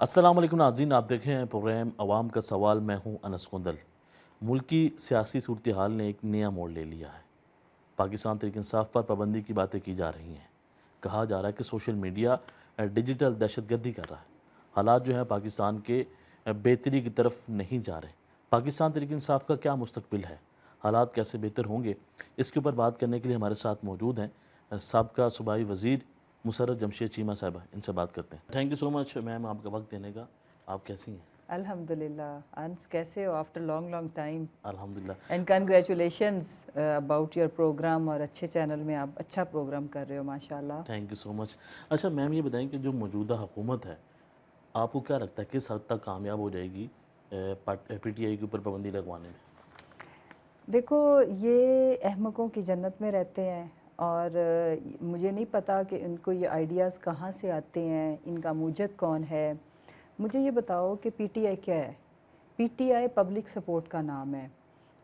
السلام علیکم ناظرین، آپ دیکھ رہے ہیں پروگرام عوام کا سوال۔ میں ہوں انس کندل۔ ملک کی سیاسی صورتحال نے ایک نیا موڑ لے لیا ہے۔ پاکستان تحریک انصاف پر پابندی کی باتیں کی جا رہی ہیں۔ کہا جا رہا ہے کہ سوشل میڈیا ڈیجیٹل دہشت گردی کر رہا ہے۔ حالات جو ہیں پاکستان کے بہتری کی طرف نہیں جا رہے۔ پاکستان تحریک انصاف کا کیا مستقبل ہے؟ حالات کیسے بہتر ہوں گے؟ اس کے اوپر بات کرنے کے لیے ہمارے ساتھ موجود ہیں سابقہ صوبائی وزیر مسرت جمشید چیمہ صاحبہ۔ ان سے بات کرتے ہیں۔ تھینک یو سو مچ میم آپ کا وقت دینے کا۔ آپ کیسی ہیں؟ الحمدللہ انس، کیسے ہو آفٹر لانگ ٹائم؟ الحمدللہ and congratulations about your program, اور اچھے چینل میں آپ اچھا پروگرام کر رہے ہو ماشاءاللہ۔ تھینک یو سو مچ۔ اچھا میم، یہ بتائیں کہ جو موجودہ حکومت ہے، آپ کو کیا لگتا ہے کس حد تک کامیاب ہو جائے گی پی ٹی آئی کے اوپر پابندی لگوانے میں؟ دیکھو، یہ احمقوں کی جنت میں رہتے ہیں، اور مجھے نہیں پتا کہ ان کو یہ آئیڈیاز کہاں سے آتے ہیں، ان کا موجد کون ہے۔ مجھے یہ بتاؤ کہ پی ٹی آئی کیا ہے؟ P T I public support کا نام ہے۔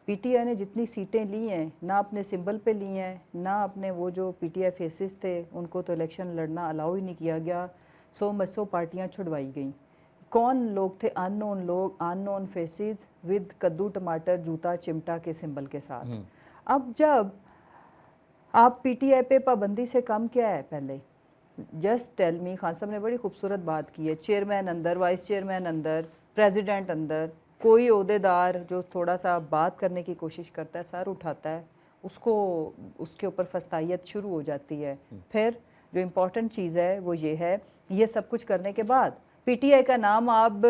پی ٹی آئی نے جتنی سیٹیں لی ہیں، نہ اپنے سمبل پہ لی ہیں، نہ اپنے وہ جو پی ٹی آئی فیسز تھے ان کو تو الیکشن لڑنا الاؤ ہی نہیں کیا گیا۔ 100 پارٹیاں چھڑوائی گئیں۔ کون لوگ تھے؟ ان نون لوگ، ان نون فیسز ود کدو ٹماٹر جوتا چمٹا کے سمبل کے ساتھ۔ اب جب آپ پی ٹی آئی پہ پابندی سے کم کیا ہے پہلے؟ Just tell me. خان صاحب نے بڑی خوبصورت بات کی ہے، چیئرمین اندر، وائس چیئرمین اندر، پریزیڈنٹ اندر، کوئی عہدے دار جو تھوڑا سا بات کرنے کی کوشش کرتا ہے، سر اٹھاتا ہے، اس کے اوپر فستائیت شروع ہو جاتی ہے۔ پھر جو امپورٹنٹ چیز ہے وہ یہ ہے، یہ سب کچھ کرنے کے بعد پی ٹی آئی کا نام آپ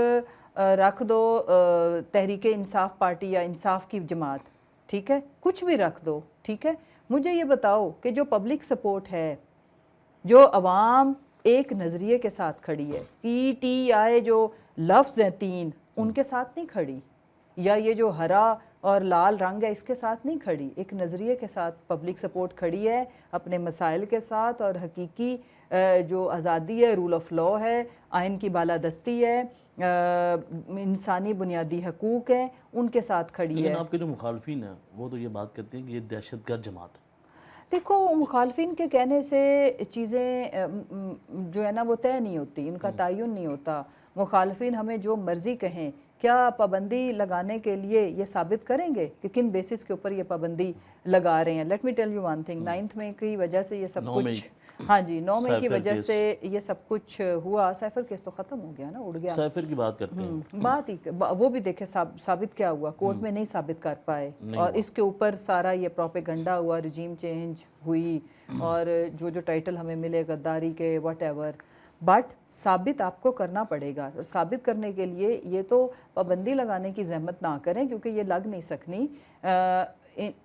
رکھ دو تحریک انصاف پارٹی یا انصاف کی جماعت، ٹھیک ہے، کچھ بھی رکھ دو، ٹھیک ہے۔ مجھے یہ بتاؤ کہ جو پبلک سپورٹ ہے، جو عوام ایک نظریے کے ساتھ کھڑی ہے، پی ٹی آئی جو لفظ ہیں تین، ان کے ساتھ نہیں کھڑی، یا یہ جو ہرا اور لال رنگ ہے اس کے ساتھ نہیں کھڑی، ایک نظریے کے ساتھ پبلک سپورٹ کھڑی ہے، اپنے مسائل کے ساتھ، اور حقیقی جو آزادی ہے، رول آف لاء ہے، آئین کی بالادستی ہے، انسانی بنیادی حقوق ہیں، ان کے ساتھ کھڑی ہے۔ لیکن آپ کے جو مخالفین ہیں وہ تو یہ بات کرتے ہیں کہ یہ دہشت گرد جماعت ہے۔ دیکھو، مخالفین کے کہنے سے چیزیں جو ہے نا وہ طے نہیں ہوتی، ان کا تعین نہیں ہوتا۔ مخالفین ہمیں جو مرضی کہیں، کیا پابندی لگانے کے لیے یہ ثابت کریں گے کہ کن بیسس کے اوپر یہ پابندی لگا رہے ہیں؟ Let me tell you one thing, 9 مئی کی وجہ سے یہ سب کچھ، ہاں جی، 9 مئی کی وجہ سے یہ سب کچھ ہوا۔ سیفر کیس تو ختم ہو گیا نا، اڑ گیا۔ سیفر کی بات کرتے ہیں، بات ہی وہ بھی دیکھیں ثابت کیا ہوا، کورٹ میں نہیں ثابت کر پائے، اور اس کے اوپر سارا یہ پروپیگنڈا ہوا، رجیم چینج ہوئی، اور جو ٹائٹل ہمیں ملے غداری کے واٹ ایور، بٹ ثابت آپ کو کرنا پڑے گا۔ اور ثابت کرنے کے لیے یہ تو پابندی لگانے کی زحمت نہ کریں، کیونکہ یہ لگ نہیں سکنی۔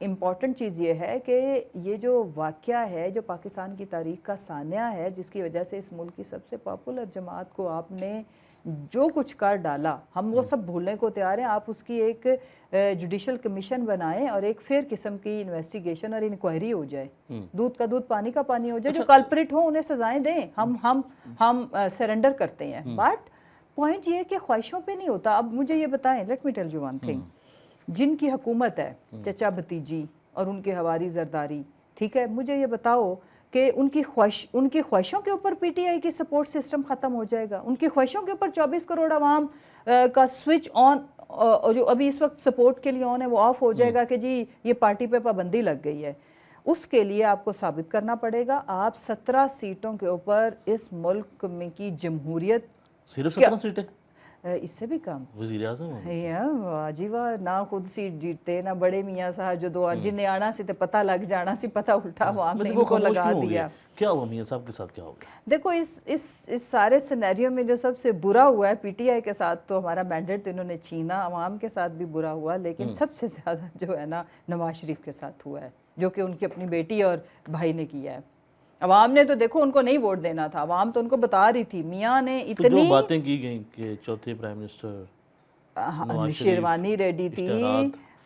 امپورٹنٹ چیز یہ ہے کہ یہ جو واقعہ ہے، جو پاکستان کی تاریخ کا سانحہ ہے، جس کی وجہ سے اس ملک کی سب سے پاپولر جماعت کو آپ نے جو کچھ کر ڈالا، ہم وہ سب بھولنے کو تیار ہیں۔ آپ اس کی ایک جوڈیشل کمیشن بنائیں اور ایک فیئر قسم کی انویسٹیگیشن اور انکوائری ہو جائے، دودھ کا دودھ پانی کا پانی ہو جائے، جو کلپریٹ ہوں انہیں سزائیں دیں، ہم سرنڈر کرتے ہیں۔ بٹ پوائنٹ یہ ہے کہ خواہشوں پہ نہیں ہوتا۔ اب مجھے یہ بتائیں، let me tell you one thing, جن کی حکومت ہے، چچا بھتیجی اور ان کے ہواری زرداری، ٹھیک ہے، مجھے یہ بتاؤ کہ ان کی خواہشوں کے اوپر پی ٹی آئی کی سپورٹ سسٹم ختم ہو جائے گا؟ ان کی خواہشوں کے اوپر 24 کروڑ عوام کا سوئچ آن، جو ابھی اس وقت سپورٹ کے لیے آن ہے، وہ آف ہو جائے گا کہ جی یہ پارٹی پہ پابندی لگ گئی ہے؟ اس کے لیے آپ کو ثابت کرنا پڑے گا، آپ 17 سیٹوں کے اوپر اس ملک میں کی جمہوریت، صرف 17 سیٹیں؟ اس سے بھی کم، وزیر اعظم جی واہ، نہ خود سیٹ جیتے، نہ بڑے میاں صاحب جو دو جنہیں آنا سی تے پتہ لگ جانا سی، پتہ الٹا عوام نے ان کو لگا دیا۔ کیا ہوا میاں صاحب کے ساتھ، کیا ہوگا؟ دیکھو، اس سارے سینیریو میں جو سب سے برا ہوا ہے پی ٹی آئی کے ساتھ، تو ہمارا مینڈیٹ تو انہوں نے چھینا، عوام کے ساتھ بھی برا ہوا، لیکن سب سے زیادہ جو ہے نا نواز شریف کے ساتھ ہوا ہے، جو کہ ان کی اپنی بیٹی اور بھائی نے کیا ہے۔ عوام نے تو دیکھو ان کو نہیں ووٹ دینا تھا، عوام تو ان کو بتا رہی تھی، میاں نے اتنی، جو باتیں کی گئیں کہ چوتھے prime minister Nawaz Sharif, sherwani ready تھی،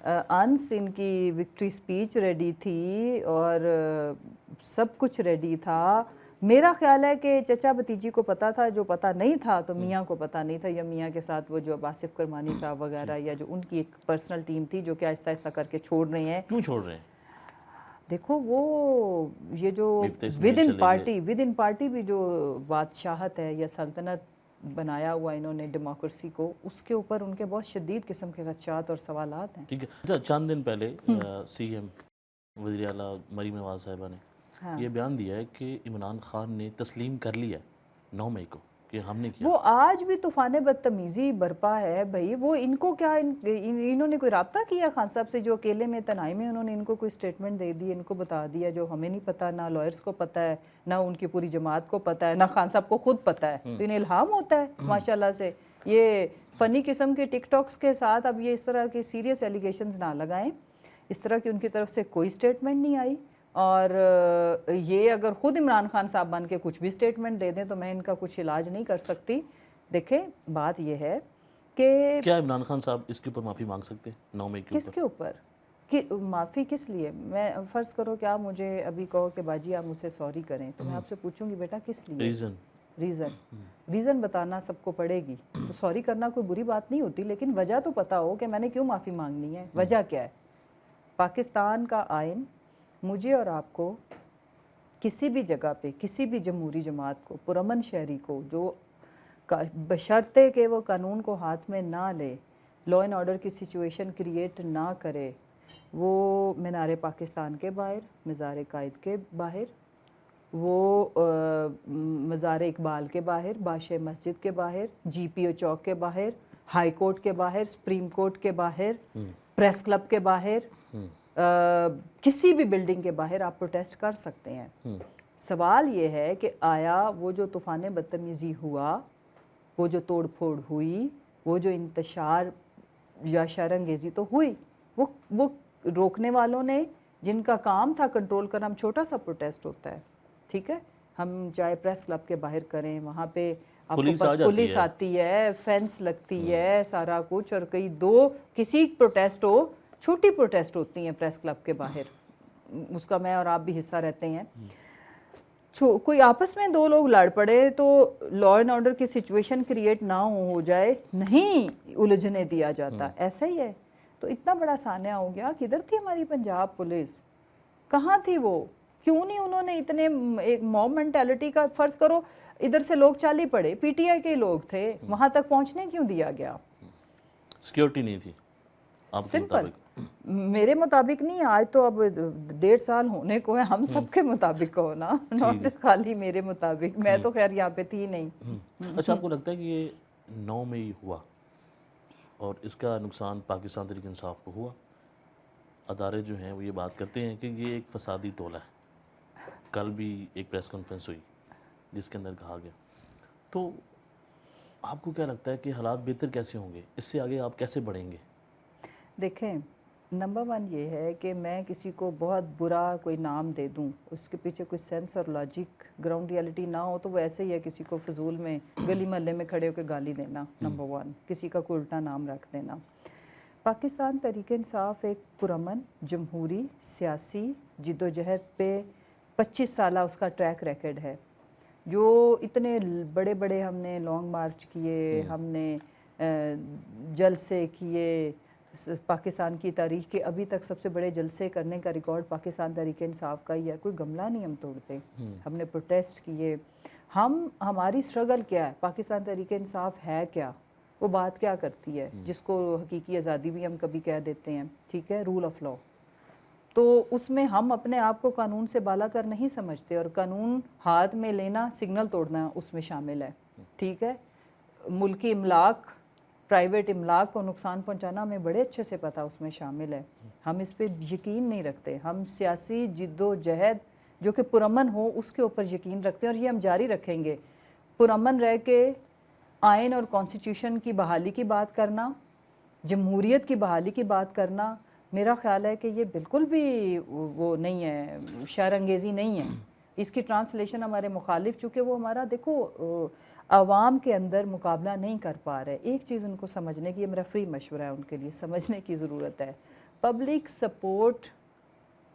انس ان کی وکٹری سپیچ ریڈی تھی، اور سب کچھ ریڈی تھا۔ میرا خیال ہے کہ چچا بھتیجی کو پتا تھا، جو پتا نہیں تھا تو میاں کو پتا نہیں تھا، یا میاں کے ساتھ وہ جو آصف کرمانی صاحب وغیرہ، یا جو ان کی ایک پرسنل ٹیم تھی جو کہ آہستہ آہستہ کر کے چھوڑ رہے ہیں۔ کیوں چھوڑ رہے ہیں؟ دیکھو، وہ یہ جو ود ان پارٹی بھی جو بادشاہت ہے یا سلطنت بنایا ہوا انہوں نے ڈیموکریسی کو، اس کے اوپر ان کے بہت شدید قسم کے خدشات اور سوالات ہیں۔ ٹھیک ہے، اچھا چند دن پہلے سی ایم وزیر اعلیٰ مریم نواز صاحبہ نے ہاں، یہ بیان دیا ہے کہ عمران خان نے تسلیم کر لیا 9 مئی کو کہ ہم نے کیا۔ وہ آج بھی طوفان بدتمیزی برپا ہے بھائی، وہ ان کو کیا انہوں نے کوئی رابطہ کیا خان صاحب سے جو اکیلے میں تنہائی میں انہوں نے ان کو کوئی سٹیٹمنٹ دے دی، ان کو بتا دیا جو ہمیں نہیں پتا، نہ لائرز کو پتا ہے، نہ ان کی پوری جماعت کو پتا ہے، نہ خان صاحب کو خود پتا ہے، تو انہیں الہام ہوتا ہے ماشاءاللہ سے۔ یہ فنی قسم کے ٹک ٹاکس کے ساتھ اب یہ اس طرح کے سیریس ایلیگیشنز نہ لگائیں، اس طرح کی ان کی طرف سے کوئی سٹیٹمنٹ نہیں آئی، اور یہ اگر خود عمران خان صاحب بن کے کچھ بھی سٹیٹمنٹ دے دیں تو میں ان کا کچھ علاج نہیں کر سکتی۔ دیکھیں بات یہ ہے کہ کیا عمران خان صاحب اس کے اوپر معافی مانگ سکتے ہیں 9 مئی کے کس کے اوپر معافی کس لیے؟ میں فرض کرو کہ آپ مجھے ابھی کہو کہ باجی آپ مجھ سے سوری کریں، تو میں آپ سے پوچھوں گی بیٹا کس لیے؟ ریزن بتانا سب کو پڑے گی، تو سوری کرنا کوئی بری بات نہیں ہوتی، لیکن وجہ تو پتا ہو کہ میں نے کیوں معافی مانگنی ہے، وجہ کیا ہے؟ پاکستان کا آئین مجھے اور آپ کو کسی بھی جگہ پہ کسی بھی جمہوری جماعت کو، پرامن شہری کو، جو بشرطے کہ وہ قانون کو ہاتھ میں نہ لے، لا اینڈ آرڈر کی سچویشن کریٹ نہ کرے، وہ مینار پاکستان کے باہر، مزار قائد کے باہر، وہ مزار اقبال کے باہر، بادشاہ مسجد کے باہر، جی پی او چوک کے باہر، ہائی کورٹ کے باہر، سپریم کورٹ کے باہر، پریس کلب کے باہر، کسی بھی بلڈنگ کے باہر آپ پروٹیسٹ کر سکتے ہیں۔ سوال یہ ہے کہ آیا وہ جو طوفان بدتمیزی ہوا، وہ جو توڑ پھوڑ ہوئی، وہ جو انتشار یا شر انگیزی تو ہوئی، وہ روکنے والوں نے، جن کا کام تھا کنٹرول کرنا، ہم چھوٹا سا پروٹیسٹ ہوتا ہے، ٹھیک ہے، ہم چاہے پریس کلب کے باہر کریں، وہاں پہ آپ کو پولیس آتی ہے، فینس لگتی ہے، سارا کچھ، اور کسی پروٹیسٹ ہو، چھوٹی پروٹیسٹ ہوتی ہیں پریس کلب کے باہر، اس کا میں اور آپ بھی حصہ رہتے ہیں، کوئی آپس میں دو لوگ لڑ پڑے تو لا اینڈ آرڈر کی سچویشن کریٹ نہ ہو جائے، نہیں الجھنے دیا جاتا، ایسا ہی ہے۔ تو اتنا بڑا سانحہ ہو گیا، کدھر تھی ہماری پنجاب پولیس؟ کہاں تھی وہ؟ کیوں نہیں انہوں نے اتنے ایک موب مینٹیلٹی کا، فرض کرو ادھر سے لوگ چالی پڑے، پی ٹی آئی کے لوگ تھے، وہاں تک پہنچنے کیوں دیا گیا؟ سیکیورٹی نہیں تھی آپ کے سمپل، مطابق؟ میرے مطابق نہیں، آج تو اب 1.5 سال ہونے کو ہے، ہم سب کے مطابق ہو نا، نوٹ خالی میرے مطابق، میں تو خیر یہاں پہ تھی نہیں۔ اچھا، آپ کو لگتا ہے کہ یہ 9 مئی ہوا اور اس کا نقصان پاکستان تحریک انصاف کو ہوا؟ ادارے جو ہیں وہ یہ بات کرتے ہیں کہ یہ ایک فسادی ٹولہ ہے، کل بھی ایک پریس کانفرنس ہوئی جس کے اندر کہا گیا، تو آپ کو کیا لگتا ہے کہ حالات بہتر کیسے ہوں گے؟ اس سے آگے آپ کیسے بڑھیں گے؟ دیکھیں، نمبر 1 یہ ہے کہ میں کسی کو بہت برا کوئی نام دے دوں، اس کے پیچھے کوئی سینس اور لاجک، گراؤنڈ ریالٹی نہ ہو، تو وہ ایسے ہی ہے کسی کو فضول میں گلی محلے میں کھڑے ہو کے گالی دینا، نمبر 1، کسی کا کوئی الٹا نام رکھ دینا۔ پاکستان تحریک انصاف ایک پرامن جمہوری سیاسی جدوجہد پہ 25 سالہ اس کا ٹریک ریکارڈ ہے، جو اتنے بڑے بڑے ہم نے لانگ مارچ کیے، ہم نے جلسے کیے، پاکستان کی تاریخ کے ابھی تک سب سے بڑے جلسے کرنے کا ریکارڈ پاکستان تحریک انصاف کا ہی ہے، کوئی گملہ نہیں ہم توڑتے، ہم نے پروٹیسٹ کیے، ہماری سٹرگل کیا ہے، پاکستان تحریک انصاف ہے کیا، وہ بات کیا کرتی ہے، جس کو حقیقی آزادی بھی ہم کبھی کہہ دیتے ہیں، ٹھیک ہے، رول آف لا، تو اس میں ہم اپنے آپ کو قانون سے بالا کر نہیں سمجھتے، اور قانون ہاتھ میں لینا، سگنل توڑنا اس میں شامل ہے، ٹھیک ہے، ملکی املاک، پرائیویٹ املاک کو نقصان پہنچانا ہمیں بڑے اچھے سے پتہ اس میں شامل ہے، ہم اس پہ یقین نہیں رکھتے، ہم سیاسی جد و جہد جو کہ پرامن ہو اس کے اوپر یقین رکھتے ہیں، اور یہ ہم جاری رکھیں گے، پرامن رہ کے آئین اور کانسٹیٹیوشن کی بحالی کی بات کرنا، جمہوریت کی بحالی کی بات کرنا، میرا خیال ہے کہ یہ بالکل بھی وہ نہیں ہے، شر انگیزی نہیں ہے، اس کی ٹرانسلیشن ہمارے مخالف، چونکہ وہ ہمارا دیکھو عوام کے اندر مقابلہ نہیں کر پا رہے، ایک چیز ان کو سمجھنے کی، یہ میرا فری مشورہ ہے ان کے لیے، سمجھنے کی ضرورت ہے، پبلک سپورٹ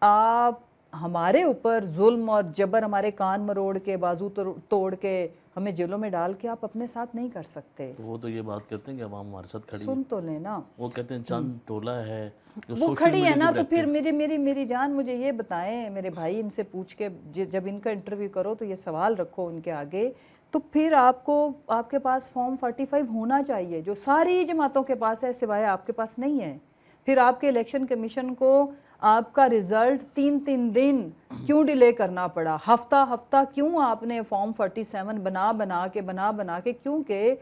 آپ ہمارے اوپر ظلم اور جبر، ہمارے کان مروڑ کے، بازو توڑ کے، ہمیں جیلوں میں ڈال کے آپ اپنے ساتھ نہیں کر سکتے۔ وہ تو یہ بات کرتے ہیں کہ عوام ہمارے ساتھ کھڑی ہے، سن تو لینا، وہ کہتے ہیں چند ٹولہ ہے جو وہ سوشل کھڑی ہے میڈیا نا، کے تو اوپر پھر میری جان مجھے یہ بتائیں، میرے بھائی، ان سے پوچھ کے جب ان کا انٹرویو کرو تو یہ سوال رکھو ان کے آگے، تو پھر آپ کو آپ کے پاس فارم 45 ہونا چاہیے جو ساری جماعتوں کے پاس ہے سوائے آپ کے پاس نہیں ہے. پھر آپ کے الیکشن کمیشن کو آپ کا رزلٹ 3 دن کیوں ڈیلے کرنا پڑا, ہفتہ کیوں آپ نے فارم 47 بنا کے کیونکہ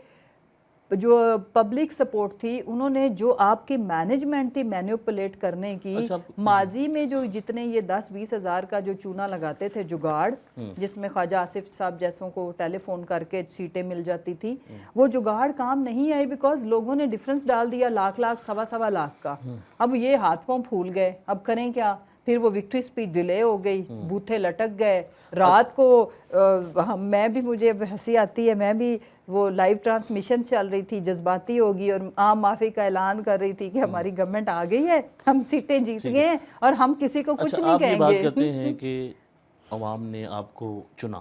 جو پبلک سپورٹ تھی انہوں نے جو آپ کی مینجمنٹ تھی مینیپولیٹ کرنے کی, ماضی میں جو جتنے یہ 10-20 ہزار کا جو چونا لگاتے تھے جگاڑ, جس میں خواجہ آصف صاحب جیسوں کو ٹیلی فون کر کے سیٹیں مل جاتی تھی, وہ جگاڑ کام نہیں آئی بیکاز لوگوں نے ڈیفرنس ڈال دیا لاکھ سوا لاکھ کا. اب یہ ہاتھ پاؤں پھول گئے, اب کریں کیا؟ پھر وہ وکٹری سپیچ ڈیلے ہو گئی, بوتھے لٹک گئے. رات کو میں بھی, مجھے ہنسی آتی ہے, میں بھی وہ لائیو ٹرانسمیشن چل رہی تھی, جذباتی ہوگی اور عام معافی کا اعلان کر رری تھی کہ ہماری گورنمنٹ آ گئی ہے, ہم سیٹیں جیت گئے ہیں اور ہم کسی کو کچھ نہیں کہیں گے. آپ یہ بات کہتے ہیں کہ عوام نے آپ کو چنا,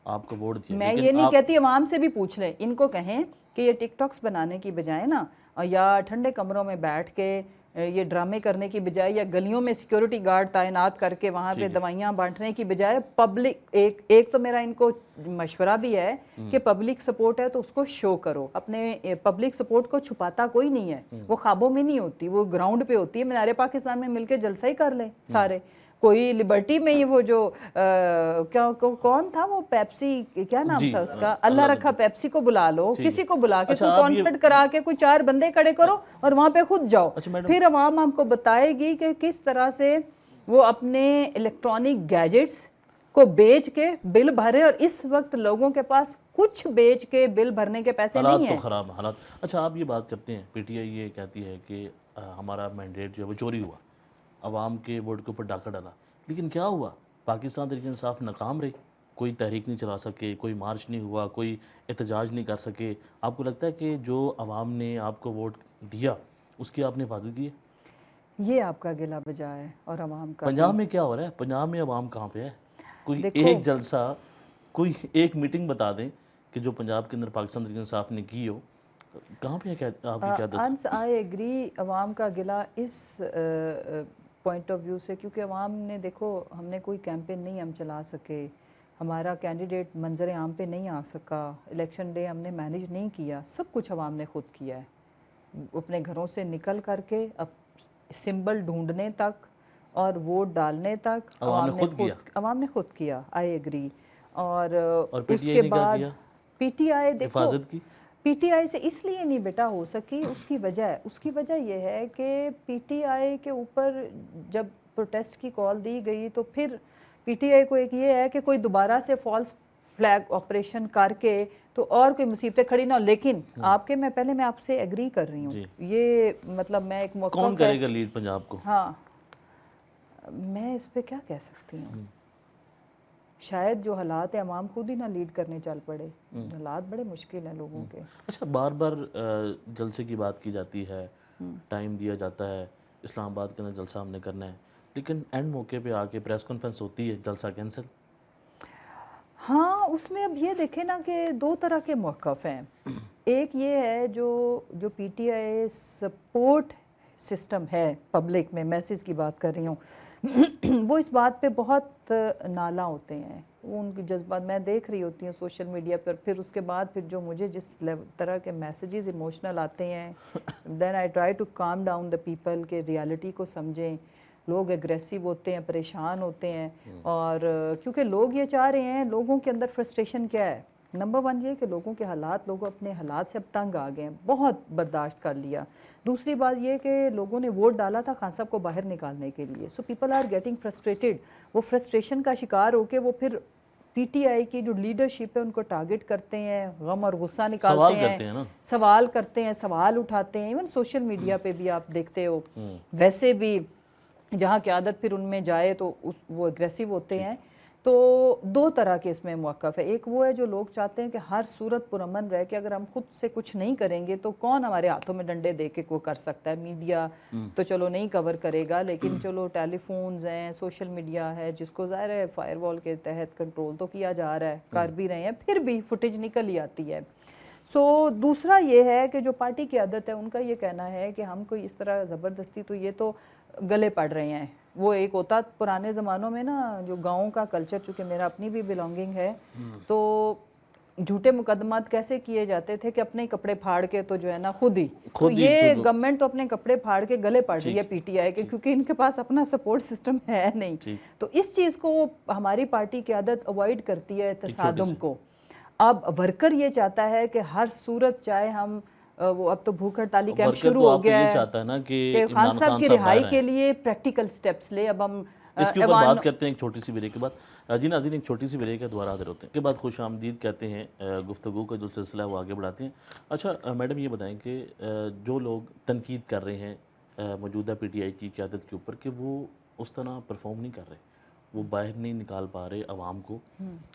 آپ کو ووٹ دیا, میں یہ نہیں کہتی, عوام سے بھی پوچھ لیں, ان کو کہیں کہ یہ ٹک ٹاکس بنانے کی بجائے نا, یا ٹھنڈے کمروں میں بیٹھ کے یہ ڈرامے کرنے کی بجائے, یا گلیوں میں سیکیورٹی گارڈ تعینات کر کے وہاں پہ دوائیاں بانٹنے کی بجائے, پبلک ایک تو میرا ان کو مشورہ بھی ہے کہ پبلک سپورٹ ہے تو اس کو شو کرو. اپنے پبلک سپورٹ کو چھپاتا کوئی نہیں ہے, وہ خوابوں میں نہیں ہوتی, وہ گراؤنڈ پہ ہوتی ہے. مینار پاکستان میں مل کے جلسہ ہی کر لیں سارے. کوئی لبرٹی میں ہی وہ جو کون تھا وہ پیپسی, کیا نام تھا اس کا, اللہ رکھا پیپسی کو بلا لو, کسی کو بلا کے کوئی کانسرٹ کرا کے کوئی 4 بندے کھڑے کرو اور وہاں پہ خود جاؤ. پھر عوام ہم کو بتائے گی کہ کس طرح سے وہ اپنے الیکٹرانک گیجٹس کو بیچ کے بل بھرے, اور اس وقت لوگوں کے پاس کچھ بیچ کے بل بھرنے کے پیسے نہیں ہیں. حالات تو خراب حالات. اچھا آپ یہ بات کرتے ہیں, پی ٹی آئی یہ کہتی ہے کہ ہمارا مینڈیٹ جو ہے وہ چوری ہوا, عوام کے ووٹ کے اوپر ڈاکہ ڈالا, لیکن کیا ہوا؟ پاکستان تحریک انصاف ناکام رہی, کوئی تحریک نہیں چلا سکے, کوئی مارچ نہیں ہوا, کوئی احتجاج نہیں کر سکے. آپ کو لگتا ہے کہ جو عوام نے آپ کو ووٹ دیا اس کی آپ نے حفاظت کی ہے؟ یہ آپ کا گلہ بجا ہے اور عوام کا. پنجاب میں کیا ہو رہا ہے؟ پنجاب میں عوام کہاں پہ ہے؟ کوئی ایک جلسہ, کوئی ایک میٹنگ بتا دیں کہ جو پنجاب کے اندر پاکستان تحریک انصاف نے کی ہو, کہاں پہ ہے آپ کی قیادت؟ انس آئی ایگری, عوام کا گلہ اس پوائنٹ آف ویو سے, کیونکہ عوام نے دیکھو ہم نے کوئی کیمپین نہیں ہم چلا سکے, ہمارا کینڈیڈیٹ منظر عام پہ نہیں آ سکا, الیکشن ڈے ہم نے مینیج نہیں کیا, سب کچھ عوام نے خود کیا ہے. اپنے گھروں سے نکل کر کے اب سمبل ڈھونڈنے تک اور ووٹ ڈالنے تک عوام نے خود کیا. I agree. اور اس کے بعد پی ٹی آئی دیکھو, پی ٹی آئی سے اس لیے نہیں بیٹا ہو سکی, اس کی وجہ یہ ہے کہ پی ٹی آئی کے اوپر جب پروٹیسٹ کی کال دی گئی تو پھر پی ٹی آئی کو ایک یہ ہے کہ کوئی دوبارہ سے فالس فلیگ آپریشن کر کے تو اور کوئی مصیبتیں کھڑی نہ ہو. لیکن آپ کے میں آپ سے ایگری کر رہی ہوں, یہ مطلب میں ایک موقف, کون کرے گا لیڈ پنجاب کو؟ ہاں میں اس پہ کیا کہہ سکتی ہوں, شاید جو حالات ہیں عوام خود ہی نہ لیڈ کرنے چل پڑے, حالات بڑے مشکل ہیں لوگوں کے. اچھا بار بار جلسے کی بات کی جاتی ہے, ٹائم دیا جاتا ہے, اسلام آباد کے اندر جلسہ ہم نے کرنا ہے, لیکن اینڈ موقع پہ آ کے پریس کانفرنس ہوتی ہے, جلسہ کینسل. ہاں اس میں اب یہ دیکھیں نا کہ 2 طرح کے موقف ہیں. ایک یہ ہے جو P T I support system ہے پبلک میں, میسیج کی بات کر رہی ہوں, وہ اس بات پہ بہت نالا ہوتے ہیں, وہ ان کی جذبات میں دیکھ رہی ہوتی ہوں سوشل میڈیا پر. پھر اس کے بعد پھر جو مجھے جس طرح کے میسیجز ایموشنل آتے ہیں, then I try to calm down the people, کہ ریالٹی کو سمجھیں. لوگ ایگریسو ہوتے ہیں, پریشان ہوتے ہیں, اور کیونکہ لوگ یہ چاہ رہے ہیں, لوگوں کے اندر فرسٹریشن کیا ہے, نمبر 1 یہ کہ لوگوں کے حالات, لوگ اپنے حالات سے اب تنگ آ گئے ہیں, بہت برداشت کر لیا. دوسری بات یہ کہ لوگوں نے ووٹ ڈالا تھا خان صاحب کو باہر نکالنے کے لیے, so people are getting frustrated. وہ فرسٹریشن کا شکار ہو کے وہ پھر پی ٹی آئی کی جو لیڈرشپ ہے ان کو ٹارگٹ کرتے ہیں, غم اور غصہ نکالتے ہیں, سوال کرتے ہیں, سوال اٹھاتے ہیں. ایون سوشل میڈیا پہ بھی آپ دیکھتے ہو, ویسے بھی جہاں قیادت پھر ان میں جائے تو وہ اگریسو ہوتے ہیں. تو 2 طرح کے اس میں موقف ہے. ایک وہ ہے جو لوگ چاہتے ہیں کہ ہر صورت پرامن رہ کے اگر ہم خود سے کچھ نہیں کریں گے تو کون ہمارے ہاتھوں میں ڈنڈے دے کے کر سکتا ہے. میڈیا تو چلو نہیں کور کرے گا, لیکن چلو ٹیلی فونز ہیں, سوشل میڈیا ہے, جس کو ظاہر ہے فائر وال کے تحت کنٹرول تو کیا جا رہا ہے, کر بھی رہے ہیں, پھر بھی فوٹیج نکل ہی آتی ہے. سو دوسرا یہ ہے کہ جو پارٹی کی عادت ہے ان کا یہ کہنا ہے کہ ہم کوئی اس طرح زبردستی, تو یہ تو گلے پڑ رہے ہیں. وہ ایک ہوتا پرانے زمانوں میں نا, جو گاؤں کا کلچر, چونکہ میرا اپنی بھی بلانگنگ ہے, تو جھوٹے مقدمات کیسے کیے جاتے تھے کہ اپنے کپڑے پھاڑ کے تو جو ہے نا خود ہی تو یہ گورنمنٹ تو اپنے کپڑے پھاڑ کے گلے پڑ رہی ہے پی ٹی آئی کے، کیونکہ ان کے پاس اپنا سپورٹ سسٹم ہے نہیں. تو اس چیز کو ہماری پارٹی قیادت اوائڈ کرتی ہے تصادم کو. اب ورکر یہ چاہتا ہے کہ ہر صورت چاہے ہم وہ اب تو بھوک ہڑتالی کیمپ شروع ہو گیا ہے کہ خان صاحب کی رہائی کے لیے پریکٹیکل سٹیپس لے. اب ہم اس کے اوپر بات کرتے ہیں ایک چھوٹی سی بریک کے بعد. جی ناظرین، ایک چھوٹی سی بریک کے دوبارہ حاضر ہوتے ہیں کے بعد خوش آمدید کہتے ہیں، گفتگو کا جو سلسلہ ہے وہ آگے بڑھاتے ہیں. اچھا میڈم یہ بتائیں کہ جو لوگ تنقید کر رہے ہیں موجودہ پی ٹی آئی کی قیادت کے اوپر کہ وہ اس طرح پرفارم نہیں کر رہے، وہ باہر نہیں نکال پا رہے عوام کو،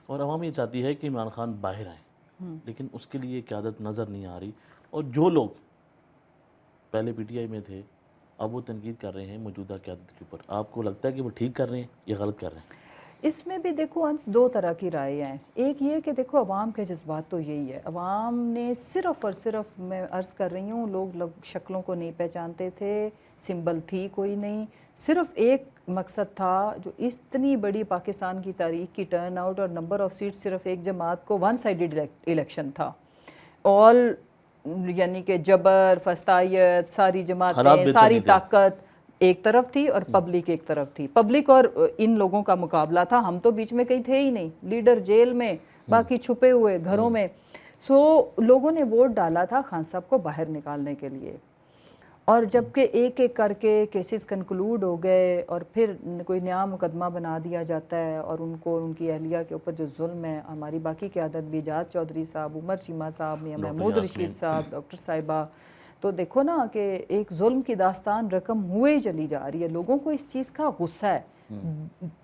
اور عوام یہ چاہتی ہے کہ عمران خان باہر آئیں، لیکن اس کے لیے قیادت نظر نہیں آ رہی. اور جو لوگ پہلے پی ٹی آئی میں تھے اب وہ تنقید کر رہے ہیں موجودہ قیادت کے اوپر، آپ کو لگتا ہے کہ وہ ٹھیک کر رہے ہیں یا غلط کر رہے ہیں؟ اس میں بھی دیکھو انس دو طرح کی رائے ہیں. ایک یہ کہ دیکھو عوام کے جذبات تو یہی ہے، عوام نے صرف اور صرف، میں عرض کر رہی ہوں، لوگ شکلوں کو نہیں پہچانتے تھے، سمبل تھی کوئی نہیں، صرف ایک مقصد تھا جو اتنی بڑی پاکستان کی تاریخ کی ٹرن آؤٹ اور نمبر آف سیٹ صرف ایک جماعت کو ون سائیڈڈ الیکشن تھا. آل یعنی کہ جبر، فسطائیت، ساری جماعتیں، ساری طاقت ایک طرف تھی اور پبلک ایک طرف تھی. پبلک اور ان لوگوں کا مقابلہ تھا، ہم تو بیچ میں کہیں تھے ہی نہیں، لیڈر جیل میں، باقی چھپے ہوئے گھروں میں. لوگوں نے ووٹ ڈالا تھا خان صاحب کو باہر نکالنے کے لیے. اور جبکہ ایک ایک کر کے کیسز کنکلوڈ ہو گئے اور پھر کوئی نیا مقدمہ بنا دیا جاتا ہے اور ان کو ان کی اہلیہ کے اوپر جو ظلم ہے، ہماری باقی قیادت بھی، اعجاز چودھری صاحب، عمر چیمہ صاحب، میاں محمود رشید صاحب، ڈاکٹر صاحبہ، تو دیکھو نا کہ ایک ظلم کی داستان رقم ہوئے چلی جا رہی ہے. لوگوں کو اس چیز کا غصہ ہے،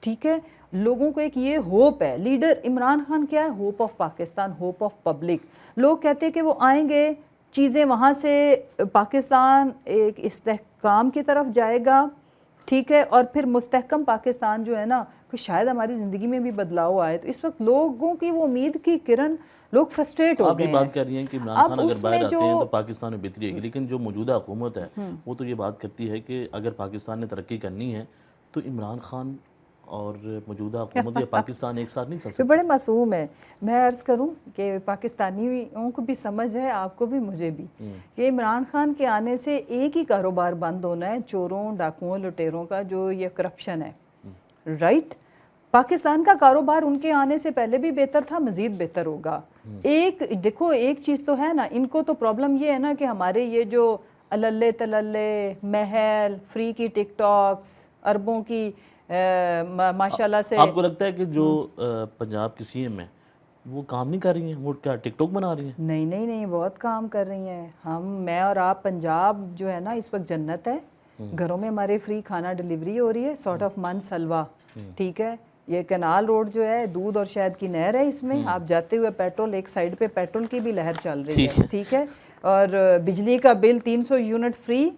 ٹھیک ہے، لوگوں کو ایک یہ ہوپ ہے. لیڈر عمران خان کیا ہے؟ Hope of Pakistan, hope of public. لوگ کہتے ہیں کہ وہ آئیں گے، چیزیں وہاں سے پاکستان ایک استحکام کی طرف جائے گا، ٹھیک ہے، اور پھر مستحکم پاکستان جو ہے نا کہ شاید ہماری زندگی میں بھی بدلاؤ آئے. تو اس وقت لوگوں کی وہ امید کی کرن، لوگ فرسٹریٹ ہو گئے ہیں. آپ یہ بات کر رہی ہیں کہ عمران خان اگر باہر آتے ہیں تو پاکستان میں بہتری آئے گی، لیکن جو موجودہ حکومت ہے وہ تو یہ بات کرتی ہے کہ اگر پاکستان نے ترقی کرنی ہے تو عمران خان اور موجودہ حکومت یا پاکستان ایک ساتھ نہیں چل سکتے. بڑے معصوم ہے. میں عرض کروں کہ پاکستانیوں کو بھی سمجھ ہے، آپ کو بھی مجھے بھی، کہ عمران خان کے آنے سے ایک ہی کاروبار بند ہونا ہے، چوروں، ڈاکوؤں، لٹیروں کا، جو یہ کرپشن ہے. رائٹ؟ پاکستان کا کاروبار ان کے آنے سے پہلے بھی بہتر تھا، مزید بہتر ہوگا. دیکھو ایک چیز تو ہے نا، ان کو تو پرابلم یہ ہے نا کہ ہمارے یہ جو اللے تللے، محل، فری کی ٹک ٹاکس، اربوں کی ماشاءاللہ سے. آپ کو لگتا ہے کہ جو پنجاب کی سی ایم ہے وہ کام نہیں کر رہی ہیں؟ وہ کیا ٹک ٹاک بنا رہی ہیں؟ نہیں نہیں نہیں، بہت کام کر رہی ہیں. میں اور آپ، پنجاب جو ہے نا اس وقت جنت ہے. گھروں میں ہمارے فری کھانا ڈیلیوری ہو رہی ہے، سارٹ آف منس حلوہ، ٹھیک ہے. یہ کینال روڈ جو ہے، دودھ اور شہد کی نہر ہے، اس میں آپ جاتے ہوئے پیٹرول، ایک سائیڈ پہ پیٹرول کی بھی لہر چل رہی ہے، ٹھیک ہے. اور بجلی کا بل 300 یونٹ فری،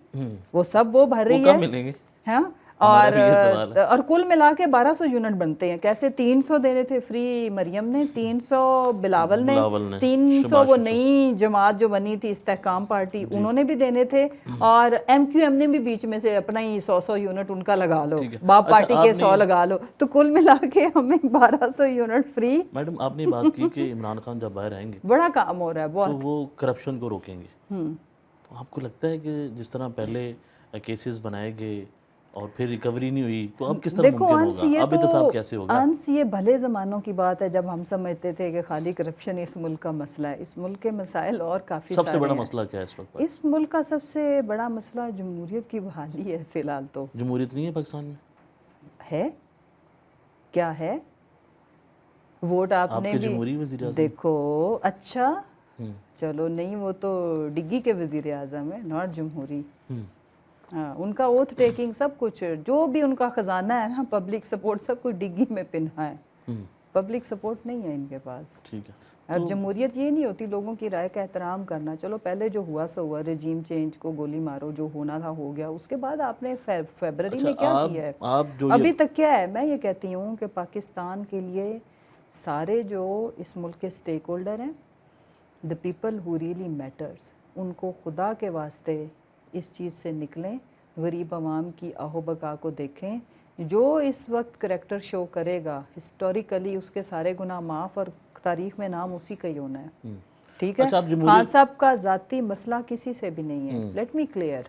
وہ سب وہ بھر رہی ہے. وہ کب ملیں گے؟ ہاں، اور کل ملا کے 1200 یونٹ بنتے ہیں. کیسے 300 دینے تھے فری مریم نے، 300 بلاول نے، 300 وہ نئی جماعت جو بنی تھی استحکام پارٹی، انہوں نے بھی دینے تھے، اور ایم کیو ایم نے بھی بیچ میں سے اپنا ہی 100 یونٹ ان کا لگا لو، باپ پارٹی کے 100 لگا لو، تو کل ملا کے ہمیں 1200 یونٹ فری. میڈم آپ نے بات کی کہ عمران خان جب باہر آئیں گے بڑا کام ہو رہا ہے بہت، تو وہ کرپشن کو روکیں گے. تو آپ کو لگتا ہے کہ جس طرح پہلے کیسز بنائے گئے اور پھر ریکوری نہیں ہوئی تو اب کس طرح ممکن ہوگا؟ اب احتساب کیسے ہوگا؟ انس یہ بھلے زمانوں کی بات ہے جب ہم سمجھتے تھے کہ خالی کرپشن اس ملک کا مسئلہ ہے. اس ملک کے مسائل اور کافی سارے ہیں. سب سے بڑا مسئلہ کیا ہے اس وقت؟ اس ملک کا سب سے بڑا مسئلہ جمہوریت کی بحالی ہے. فی الحال تو جمہوریت نہیں ہے پاکستان میں؟ ہے کیا ہے؟ ووٹ آپ نے بھی دیکھو. اچھا چلو نہیں، وہ تو ڈگی کے وزیر اعظم ہے، ناٹ جمہوری. ان کا اوتھ ٹیکنگ سب کچھ، جو بھی ان کا خزانہ ہے نا، پبلک سپورٹ، سب کچھ ڈگی میں پنہا ہے. پبلک سپورٹ نہیں ہے ان کے پاس. ٹھیک ہے. اور جمہوریت یہ نہیں ہوتی لوگوں کی رائے کا احترام کرنا. چلو پہلے جو ہوا سو ہوا، رجیم چینج کو گولی مارو، جو ہونا تھا ہو گیا. اس کے بعد آپ نے فیبرری میں کیا کیا ہے؟ ابھی تک کیا ہے؟ میں یہ کہتی ہوں کہ پاکستان کے لیے سارے جو اس ملک کے سٹیک ہولڈر ہیں، the people who really matters، ان کو خدا کے واسطے اس چیز سے نکلیں، غریب عوام کی آہو بقا کو دیکھیں. جو اس وقت کریکٹر شو کرے گا ہسٹوریکلی اس کے سارے گناہ معاف اور تاریخ میں نام اسی کا ہی ہونا ہے. ہوں. ٹھیک ہے. اچھا آپ جمہوری خان صاحب کا ذاتی مسئلہ کسی سے بھی نہیں ہے. Let me clear.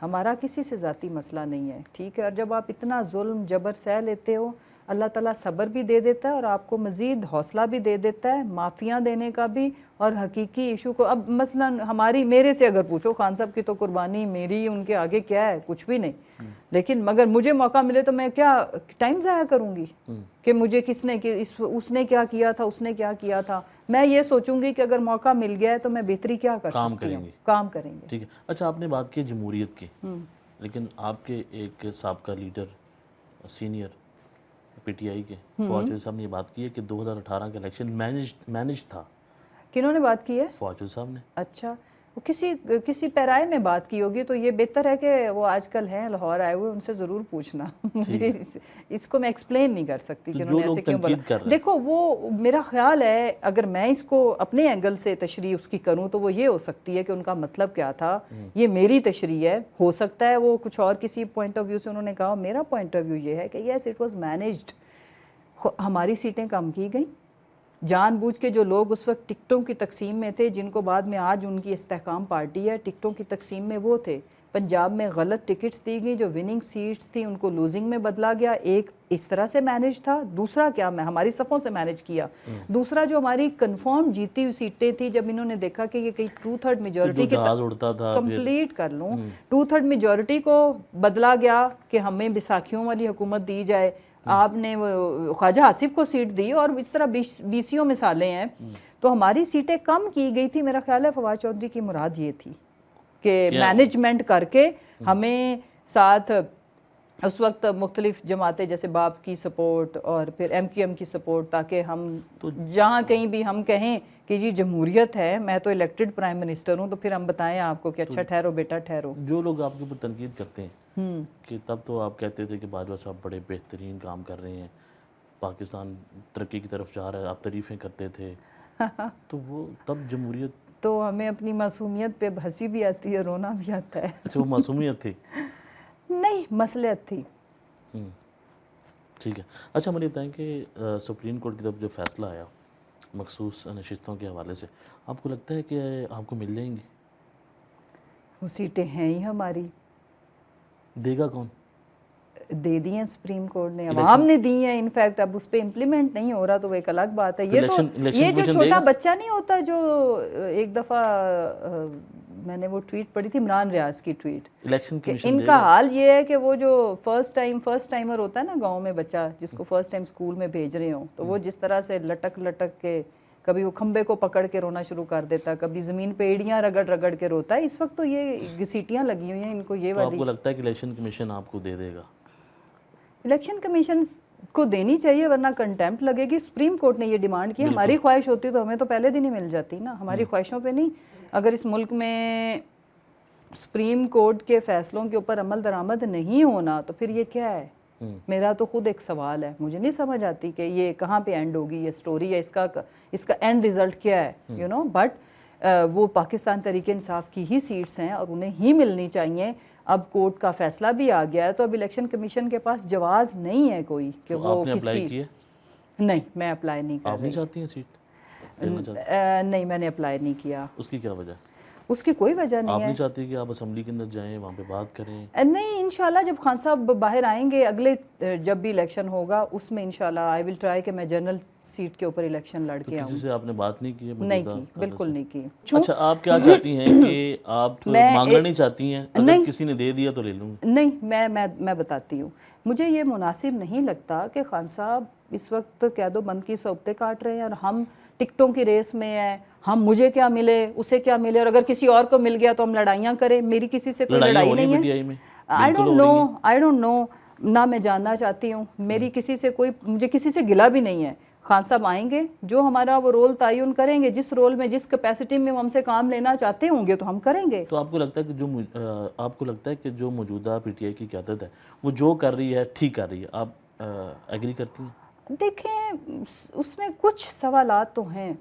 ہمارا کسی سے ذاتی مسئلہ نہیں ہے. ٹھیک ہے. اور جب آپ اتنا ظلم جبر سہ لیتے ہو, اللہ تعالیٰ صبر بھی دے دیتا ہے اور آپ کو مزید حوصلہ بھی دے دیتا ہے, معافیاں دینے کا بھی, اور حقیقی ایشو کو. اب مثلا میرے سے اگر پوچھو, خان صاحب کی تو قربانی میری ان کے آگے کیا ہے, کچھ بھی نہیں. لیکن مگر مجھے موقع ملے تو میں کیا ٹائم ضائع کروں گی کہ مجھے کس نے اس نے کیا کیا تھا, اس نے کیا کیا تھا. میں یہ سوچوں گی کہ اگر موقع مل گیا ہے تو میں بہتری کیا کر سکتی ہوں. کام کریں گے. ٹھیک ہے. اچھا آپ نے بات کی جمہوریت کی, لیکن آپ کے ایک سابقہ leader senior P T I کے فواد چودھری صاحب نے یہ بات کی ہے کہ 2018 کا الیکشن مینج تھا. کنہوں نے بات کی ہے؟ فواد چودھری صاحب نے. اچھا, وہ کسی پیرائے میں بات کی ہوگی, تو یہ بہتر ہے کہ وہ آج کل ہیں لاہور آئے ہوئے, ان سے ضرور پوچھنا. مجھے اس کو میں ایکسپلین نہیں کر سکتی کہ انہوں نے ایسے کیوں بولا. دیکھو وہ میرا خیال ہے, اگر میں اس کو اپنے اینگل سے تشریح اس کی کروں تو وہ یہ ہو سکتی ہے کہ ان کا مطلب کیا تھا. یہ میری تشریح ہے, ہو سکتا ہے وہ کچھ اور کسی پوائنٹ آف ویو سے انہوں نے کہا. میرا پوائنٹ آف ویو یہ ہے کہ یس اٹ واز مینیجڈ. ہماری سیٹیں کم کی گئیں جان بوجھ کے. جو لوگ اس وقت ٹکٹوں کی تقسیم میں تھے, جن کو بعد میں آج ان کی استحکام پارٹی ہے, ٹکٹوں کی تقسیم میں وہ تھے. پنجاب میں غلط ٹکٹس دی گئی, جو وننگ سیٹس تھیں ان کو لوزنگ میں بدلا گیا. ایک اس طرح سے مینیج تھا. دوسرا کیا, میں ہماری صفوں سے مینیج کیا. دوسرا جو ہماری کنفرم جیتی ہوئی سیٹیں تھیں, جب انہوں نے دیکھا کہ یہ کئی 2/3 میجورٹی کے کمپلیٹ کر لوں, 2/3 میجورٹی کو بدلا گیا کہ ہمیں بیساکھیوں والی حکومت دی جائے. آپ نے خواجہ آصف کو سیٹ دی, اور اس طرح 20 مثالیں ہیں. تو ہماری سیٹیں کم کی گئی تھی. میرا خیال ہے فواد چودھری کی مراد یہ تھی کہ مینجمنٹ کر کے ہمیں ساتھ اس وقت مختلف جماعتیں جیسے باپ کی سپورٹ اور پھر ایم کیو ایم کی سپورٹ, تاکہ ہم جہاں کہیں بھی ہم کہیں کہ جی جمہوریت ہے, میں تو الیکٹڈ پرائم منسٹر ہوں, تو پھر ہم بتائیں آپ کو کہ اچھا ٹھہرو بیٹا ٹھہرو. جو لوگ آپ کے اوپر تنقید کرتے ہیں کہ تب تو آپ کہتے تھے کہ باجوہ صاحب بڑے بہترین کام کر رہے ہیں, پاکستان ترقی کی طرف جا رہا ہے, آپ تعریفیں کرتے تھے, تو وہ تب جمہوریت. تو ہمیں اپنی معصومیت پہ ہنسی بھی آتی ہے, رونا بھی آتا ہے. اچھا وہ معصومیت تھی؟ نہیں, مصلحت تھی. ٹھیک ہے. اچھا مجھے بتائیں کہ سپریم کورٹ کی طرف جو فیصلہ آیا مخصوص نشستوں کے حوالے سے, آپ کو لگتا ہے کہ آپ کو مل جائیں گی؟ وہ سیٹیں ہیں ہی ہماری. دے گا کون؟ دے دی ہیں سپریم کورٹ نے, عوام نے دی ہیں. انفیکٹ اب اس پہ امپلیمنٹ نہیں ہو رہا تو وہ ایک الگ بات ہے. یہ جو چھوٹا بچہ نہیں ہوتا جو ایک دفعہ میں نے وہ ٹویٹ پڑھی تھی, عمران ریاض کی ٹویٹ, ان کا حال یہ ہے کہ وہ جو فرسٹ ٹائمر ہوتا ہے نا گاؤں میں بچہ, جس کو فرسٹ ٹائم اسکول میں بھیج رہے ہوں, تو وہ جس طرح سے لٹک کے کبھی وہ کھمبے کو پکڑ کے رونا شروع کر دیتا, کبھی زمین پہ ایڑیاں رگڑ کے روتا ہے. اس وقت تو یہ گھسیٹیاں لگی ہوئی ہیں ان کو. یہ والی آپ کو لگتا ہے کہ الیکشن کمیشن آپ کو دے دے گا؟ الیکشن کمیشن کو دینی چاہیے, ورنہ کنٹیمپٹ لگے گی. سپریم کورٹ نے یہ ڈیمانڈ کی. ہماری خواہش ہوتی تو ہمیں تو پہلے دن ہی مل جاتی نا. ہماری خواہشوں پہ نہیں. اگر اس ملک میں سپریم کورٹ کے فیصلوں کے اوپر عمل درآمد نہیں ہونا تو پھر یہ کیا ہے؟ میرا تو خود ایک سوال ہے. مجھے نہیں سمجھ آتی کہ یہ کہاں پہ اینڈ ہوگی یہ سٹوری, یا اس کا اینڈ ریزلٹ کیا ہے, بٹ وہ پاکستان تحریک انصاف کی ہی سیٹس ہیں اور انہیں ہی ملنی چاہیے. اب کورٹ کا فیصلہ بھی آ گیا ہے, تو اب الیکشن کمیشن کے پاس جواز نہیں ہے کوئی کہ وہ آپ نے اپلائی کیا؟ نہیں, میں اپلائی نہیں کر رہی. آپ نہیں چاہتی ہیں سیٹ؟ نہیں, میں نے اپلائی نہیں کیا. اس کی کیا وجہ؟ اس کی کوئی وجہ نہیں ہے. آپ نہیں چاہتی کہ آپ اسمبلی کے اندر جائیں, وہاں پہ بات کریں؟ نہیں, انشاءاللہ جب خان صاحب باہر آئیں گے اگلے جب بھی الیکشن ہوگا, اس میں انشاءاللہ آئی ول ٹرائی کہ میں جنرل سیٹ کے اوپر الیکشن لڑ کے آؤں. کسی سے آپ نے بات نہیں کی؟ نہیں کی, بالکل نہیں کی. اچھا آپ کیا چاہتی ہیں کہ آپ مانگنا نہیں چاہتی ہیں, اگر کسی نے دے دیا تو لے لوں گی؟ نہیں, میں بتاتی ہوں. مجھے یہ مناسب نہیں لگتا کہ خان صاحب اس وقت قید و بند کی صوبتیں کاٹ رہے ہیں اور ہم ٹکٹوں کی ریس میں ہیں. ہم مجھے کیا ملے, اسے کیا ملے, اور اگر کسی اور کو مل گیا تو ہم لڑائیاں کریں. میری کسی سے کوئی لڑائی نہیں ہے. آئی ڈونٹ نو, نہ میں جاننا چاہتی ہوں. میری کسی سے مجھے کسی سے گلا بھی نہیں ہے. خان صاحب آئیں گے, جو ہمارا وہ رول تعین کریں گے, جس رول میں جس کیپیسٹی میں ہم سے کام لینا چاہتے ہوں گے تو ہم کریں گے. تو آپ کو لگتا ہے کہ جو موجودہ پی ٹی آئی کی قیادت ہے وہ جو کر رہی ہے ٹھیک کر رہی ہے, آپ ایگری کرتی ہیں؟ دیکھیں, اس میں کچھ سوالات تو ہیں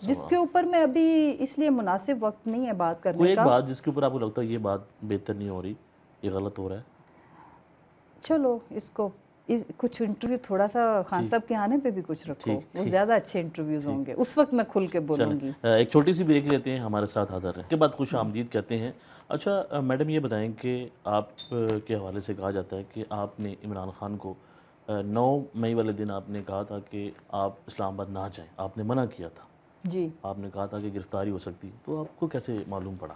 جس کے اوپر میں ابھی اس لیے مناسب وقت نہیں ہے بات کرنے کا. کوئی ایک بات جس کے اوپر آپ کو لگتا ہے یہ بات بہتر نہیں ہو رہی, یہ غلط ہو رہا ہے؟ چلو اس کو کچھ انٹرویو تھوڑا سا خان صاحب کے آنے پہ بھی کچھ رکھو, وہ زیادہ اچھے انٹرویوز ہوں گے, اس وقت میں کھل کے بولوں گی. ایک چھوٹی سی بریک لیتے ہیں, ہمارے ساتھ حاضر ہیں, کے بعد خوش آمدید کہتے ہیں. اچھا میڈم یہ بتائیں کہ آپ کے حوالے سے کہا جاتا ہے کہ آپ نے عمران خان کو 9 مئی والے دن آپ نے کہا تھا کہ آپ اسلام آباد نہ جائیں, آپ نے منع کیا تھا. جی, آپ نے کہا تھا کہ گرفتاری ہو سکتی, تو آپ کو کیسے معلوم پڑا؟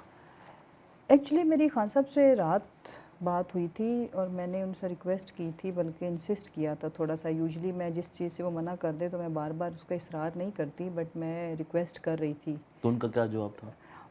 ایکچولی میری خان صاحب سے رات بات ہوئی تھی اور میں نے ان سے ریکویسٹ کی تھی, بلکہ انسسٹ کیا تھا تھوڑا سا. یوزلی میں جس چیز سے وہ منع کر دے تو میں بار بار اس کا اصرار نہیں کرتی, بٹ میں ریکویسٹ کر رہی تھی. تو ان کا کیا جواب تھا؟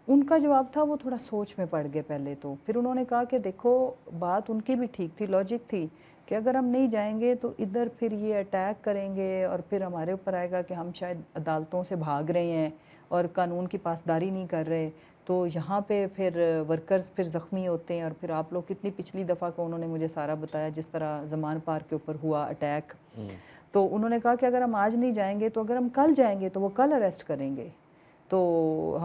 ان کا جواب تھا, وہ تھوڑا سوچ میں پڑ گئے پہلے تو. پھر انہوں نے کہا کہ دیکھو بات ان کی بھی ٹھیک تھی, لاجک تھی کہ اگر ہم نہیں جائیں گے تو ادھر پھر یہ اٹیک کریں گے اور پھر ہمارے اوپر آئے گا کہ ہم شاید عدالتوں سے بھاگ رہے ہیں اور قانون کی پاسداری نہیں کر رہے, تو یہاں پہ پھر ورکرز پھر زخمی ہوتے ہیں. اور پھر آپ لوگ کتنی پچھلی دفعہ کو انہوں نے مجھے سارا بتایا جس طرح زمان پارک کے اوپر ہوا اٹیک. تو انہوں نے کہا کہ اگر ہم آج نہیں جائیں گے تو اگر ہم کل جائیں گے تو وہ کل اریسٹ کریں گے. تو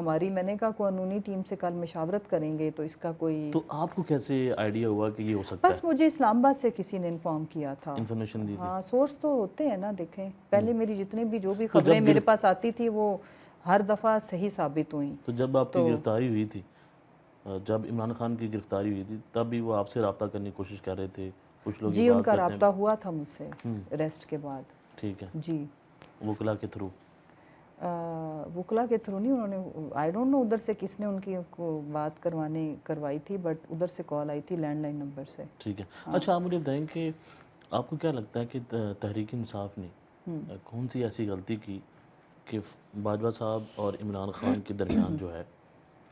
میں نے کہا قانونی ٹیم سے کل مشاورت کریں گے, تو اس کا کوئی. تو آپ کو کیسے آئیڈیا ہوا کہ یہ ہو سکتا ہے؟ بس مجھے اسلام آباد سے کسی نے انفارم کیا تھا, انفارمیشن دی تھی. ہاں سورس تو ہوتے ہیں نا. دیکھیں پہلے میری جتنی بھی جو بھی خبریں میرے پاس آتی تھی وہ ہر دفعہ صحیح ثابت ہوئیں. تو جب آپ کی گرفتاری ہوئی تھی, جب عمران خان کی گرفتاری ہوئی تھی, تب بھی وہ آپ سے رابطہ کرنے کی کوشش کر رہے تھے؟ کچھ لوگ جی, ان کا رابطہ ہوا تھا مجھ سے اریسٹ کے بعد. ٹھیک ہے. جی, وکلا کے تھرو؟ وکلا کے تھرو نہیں, انہوں نے آئی ڈونٹ نو ادھر سے کس نے ان کی کو بات کروائی تھی, بٹ ادھر سے کال آئی تھی لینڈ لائن نمبر سے. ٹھیک ہے. اچھا آپ مجھے بتائیں کہ آپ کو کیا لگتا ہے کہ تحریک انصاف نے کون سی ایسی غلطی کی کہ باجوہ صاحب اور عمران خان کے درمیان جو ہے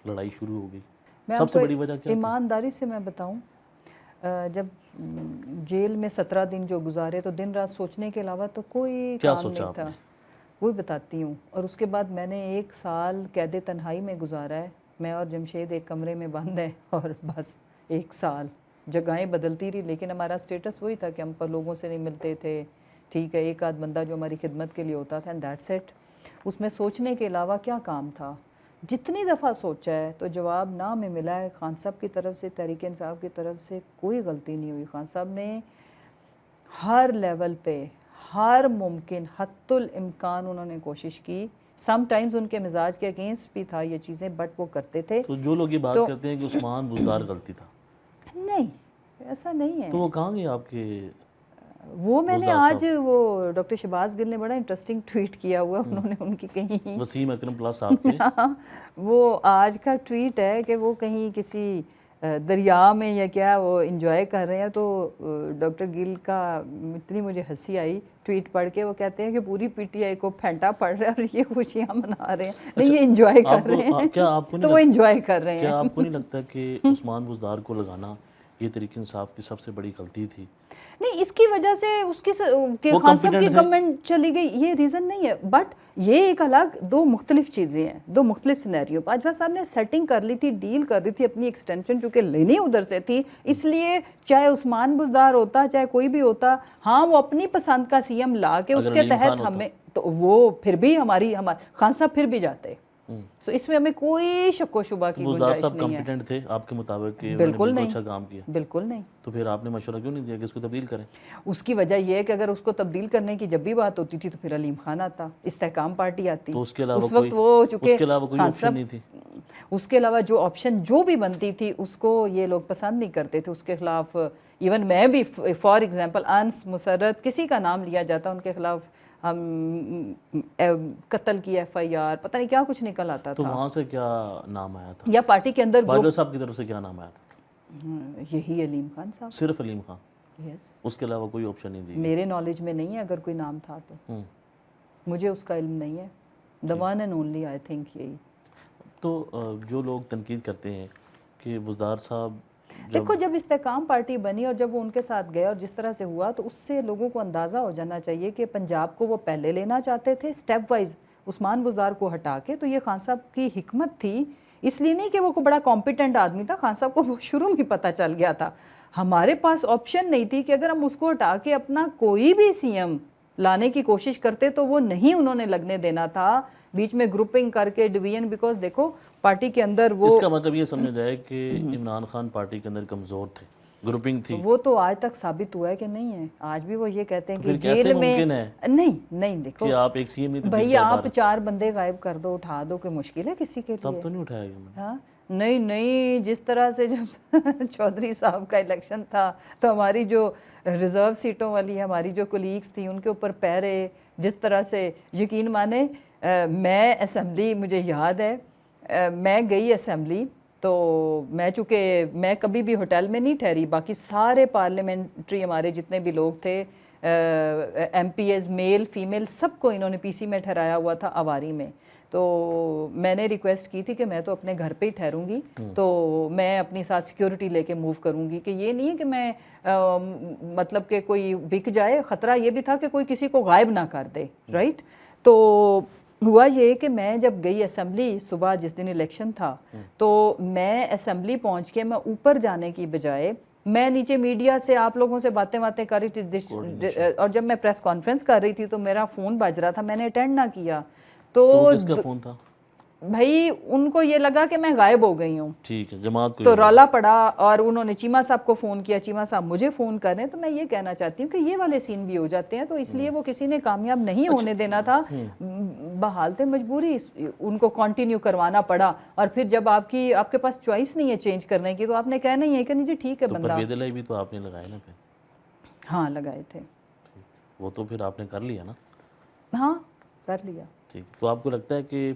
لڑائی شروع ہو گئی؟ سب سے بڑی وجہ کیا تھی؟ ایمانداری سے میں بتاؤں, جب جیل میں 17 دن جو گزارے تو دن رات سوچنے کے علاوہ تو کوئی کام نہیں تھا. وہی بتاتی ہوں. اور اس کے بعد میں نے 1 سال قید تنہائی میں گزارا ہے. میں اور جمشید ایک کمرے میں بند ہیں اور بس 1 سال جگہیں بدلتی رہی, لیکن ہمارا سٹیٹس وہی تھا کہ ہم پر لوگوں سے نہیں ملتے تھے. ٹھیک ہے, ایک آدھ بندہ جو ہماری خدمت کے لیے ہوتا تھا, اینڈ دیٹس اٹ. اس میں سوچنے کے علاوہ کیا کام تھا؟ جتنی دفعہ سوچا ہے تو جواب نہ میں ملا ہے. خان صاحب کی طرف سے, تحریک انصاف کی طرف سے کوئی غلطی نہیں ہوئی. خان صاحب نے ہر لیول پہ ہر ممکن حتی الامکان انہوں نے کوشش کی. سم ٹائمز ان کے مزاج کے اگینسٹ بھی تھا یہ چیزیں, بٹ وہ کرتے تھے. تو جو لوگ یہ بات کرتے ہیں کہ عثمان بزدار غلطی تھا, نہیں ایسا نہیں ہے. تو وہ کہاں گئے آپ کے؟ وہ میں نے آج وہ ڈاکٹر شہباز گل نے بڑا انٹرسٹنگ ٹویٹ کیا ہوا, انہوں نے ان کی کہیں وسیم اکرم پلس صاحب کے وہ آج کا ٹویٹ ہے کہ وہ کہیں کسی دریا میں یا کیا وہ انجوائے کر رہے ہیں. تو ڈاکٹر گل کا اتنی مجھے ہنسی آئی ٹویٹ پڑھ کے. وہ کہتے ہیں کہ پوری پی ٹی آئی کو پھینٹا پڑ رہا ہے اور یہ خوشیاں منا رہے ہیں. نہیں, یہ انجوائے کر رہے ہیں. تو وہ انجوائے کر رہے ہیں. کیا آپ کو نہیں لگتا کہ عثمان بزدار کو لگانا یہ تحریک انصاف کی سب سے بڑی غلطی تھی؟ نہیں, اس کی وجہ سے اس کی خان صاحب کی گورنمنٹ چلی گئی, یہ ریزن نہیں ہے. بٹ یہ ایک الگ 2 مختلف چیزیں ہیں, 2 مختلف سینیریو. باجوہ صاحب نے سیٹنگ کر لی تھی, ڈیل کر دی تھی اپنی ایکسٹینشن چونکہ لینی ادھر سے تھی, اس لیے چاہے عثمان بزدار ہوتا چاہے کوئی بھی ہوتا, ہاں وہ اپنی پسند کا سی ایم لا کے اس کے تحت ہمیں, تو وہ پھر بھی ہمارے خان صاحب پھر بھی جاتے. سو اس میں ہمیں کوئی شک و شبہ کی گنجائش نہیں ہے. بزدار صاحب کمپیٹنٹ تھے آپ کے مطابق کہ بالکل نہیں, اچھا کام کیا؟ بالکل نہیں. تو پھر آپ نے مشورہ کیوں نہیں دیا کہ اس کو تبدیل کریں؟ اس کی وجہ یہ ہے کہ اگر اس کو تبدیل کرنے کی جب بھی بات ہوتی تھی تو پھر علیم خان آتا, استحکام پارٹی آتی. تو اس کے علاوہ اس وقت وہ چونکہ اس کے علاوہ کوئی آپشن نہیں تھی. اس کے علاوہ جو آپشن جو بھی بنتی تھی اس کو یہ لوگ پسند نہیں کرتے تھے. اس کے خلاف ایون میں بھی فار ایگزامپل انس مسرت کسی کا نام لیا جاتا ان کے خلاف قتل کی FIR پتہ نہیں کیا کچھ نکل آتا تھا. تو وہاں سے کیا نام آیا تھا؟ یا پارٹی کے اندر باجوہ صاحب کی طرف سے کیا نام آیا تھا؟ یہی علیم خان صاحب. صرف علیم خان؟ یس. اس کے علاوہ کوئی آپشن نہیں دی؟ میرے نالج میں نہیں ہے, اگر کوئی نام تھا تو مجھے اس کا علم نہیں ہے. the one and only I think یہی. تو جو لوگ تنقید کرتے ہیں کہ بزدار صاحب دیکھو جب استحکام پارٹی بنی اور جب وہ ان کے ساتھ گئے اور جس طرح سے ہوا تو اس سے لوگوں کو اندازہ ہو جانا چاہیے کہ پنجاب کو وہ پہلے لینا چاہتے تھے سٹیپ وائز عثمان بزدار کو ہٹا کے. تو یہ خان صاحب کی حکمت تھی, اس لیے نہیں کہ وہ کوئی بڑا کمپیٹنٹ آدمی تھا. خان صاحب کو وہ شروع میں پتہ چل گیا تھا. ہمارے پاس آپشن نہیں تھی کہ اگر ہم اس کو ہٹا کے اپنا کوئی بھی سی ایم لانے کی کوشش کرتے تو وہ نہیں انہوں نے لگنے دینا تھا بیچ میں گروپنگ کر کے ڈویژن. بیکاز دیکھو پارٹی کے اندر وہ اس کا مطلب یہ سمجھا جائے کہ عمران خان پارٹی کے اندر کمزور تھے, گروپنگ تھی. وہ تو آج تک ثابت ہوا ہے کہ نہیں ہے. آج بھی وہ یہ کہتے ہیں تو کہ پھر کیسے جیل میں ممکن ہے نہیں دیکھو کہ آپ ایک سی ایم نہیں تو بھائی آپ 4 بندے غائب کر دو, اٹھا دو, کہ مشکل ہے کسی کے تب لیے؟ تو نہیں اٹھایا گیا میں نے. ہاں نہیں, جس طرح سے جب چودھری صاحب کا الیکشن تھا تو ہماری جو ریزرو سیٹوں والی ہماری جو کولیگز تھیں ان کے اوپر پیرے, جس طرح سے یقین مانے میں اسمبلی, مجھے یاد ہے میں گئی اسمبلی, تو میں چونکہ میں کبھی بھی ہوٹل میں نہیں ٹھہری, باقی سارے پارلیمنٹری ہمارے جتنے بھی لوگ تھے MPAs male female سب کو انہوں نے پی سی میں ٹھہرایا ہوا تھا آواری میں. تو میں نے ریکویسٹ کی تھی کہ میں تو اپنے گھر پہ ہی ٹھہروں گی, تو میں اپنی ساتھ سیکیورٹی لے کے موو کروں گی, کہ یہ نہیں ہے کہ میں مطلب کہ کوئی بک جائے, خطرہ یہ بھی تھا کہ کوئی کسی کو غائب نہ کر دے, رائٹ. تو ہوا یہ کہ میں جب گئی اسمبلی صبح جس دن الیکشن تھا, تو میں اسمبلی پہنچ کے میں اوپر جانے کی بجائے میں نیچے میڈیا سے آپ لوگوں سے باتیں کر رہی تھی, اور جب میں پریس کانفرنس کر رہی تھی تو میرا فون بج رہا تھا, میں نے اٹینڈ نہ کیا. تو کس کا فون تھا؟ بھائی ان کو یہ لگا کہ میں غائب ہو گئی ہوں, ٹھیک ہے, جماعت کو تو رولا پڑا, اور انہوں نے چیمہ صاحب کو فون کیا, چیمہ صاحب مجھے فون کر رہے ہیں. تو میں یہ کہنا چاہتی ہوں کہ یہ والے سین بھی ہو جاتے ہیں, تو اس لیے وہ کسی نے کامیاب نہیں ہونے دینا تھا, بحالت مجبوری ان کو کنٹینیو کروانا پڑا. اور پھر جب آپ کے پاس چوائس نہیں ہے چینج کرنے کی, تو آپ نے کہنا ہی ہے کہ نہیں جی ٹھیک ہے تو بندہ. پرویز الہی بھی تو آپ نے لگائے نا پھر؟ ہاں لگائے تھے. وہ تو پھر آپ نے کر لیا نا؟ ہاں کر لیا. ٹھیک, تو آپ کو لگتا ہے کہ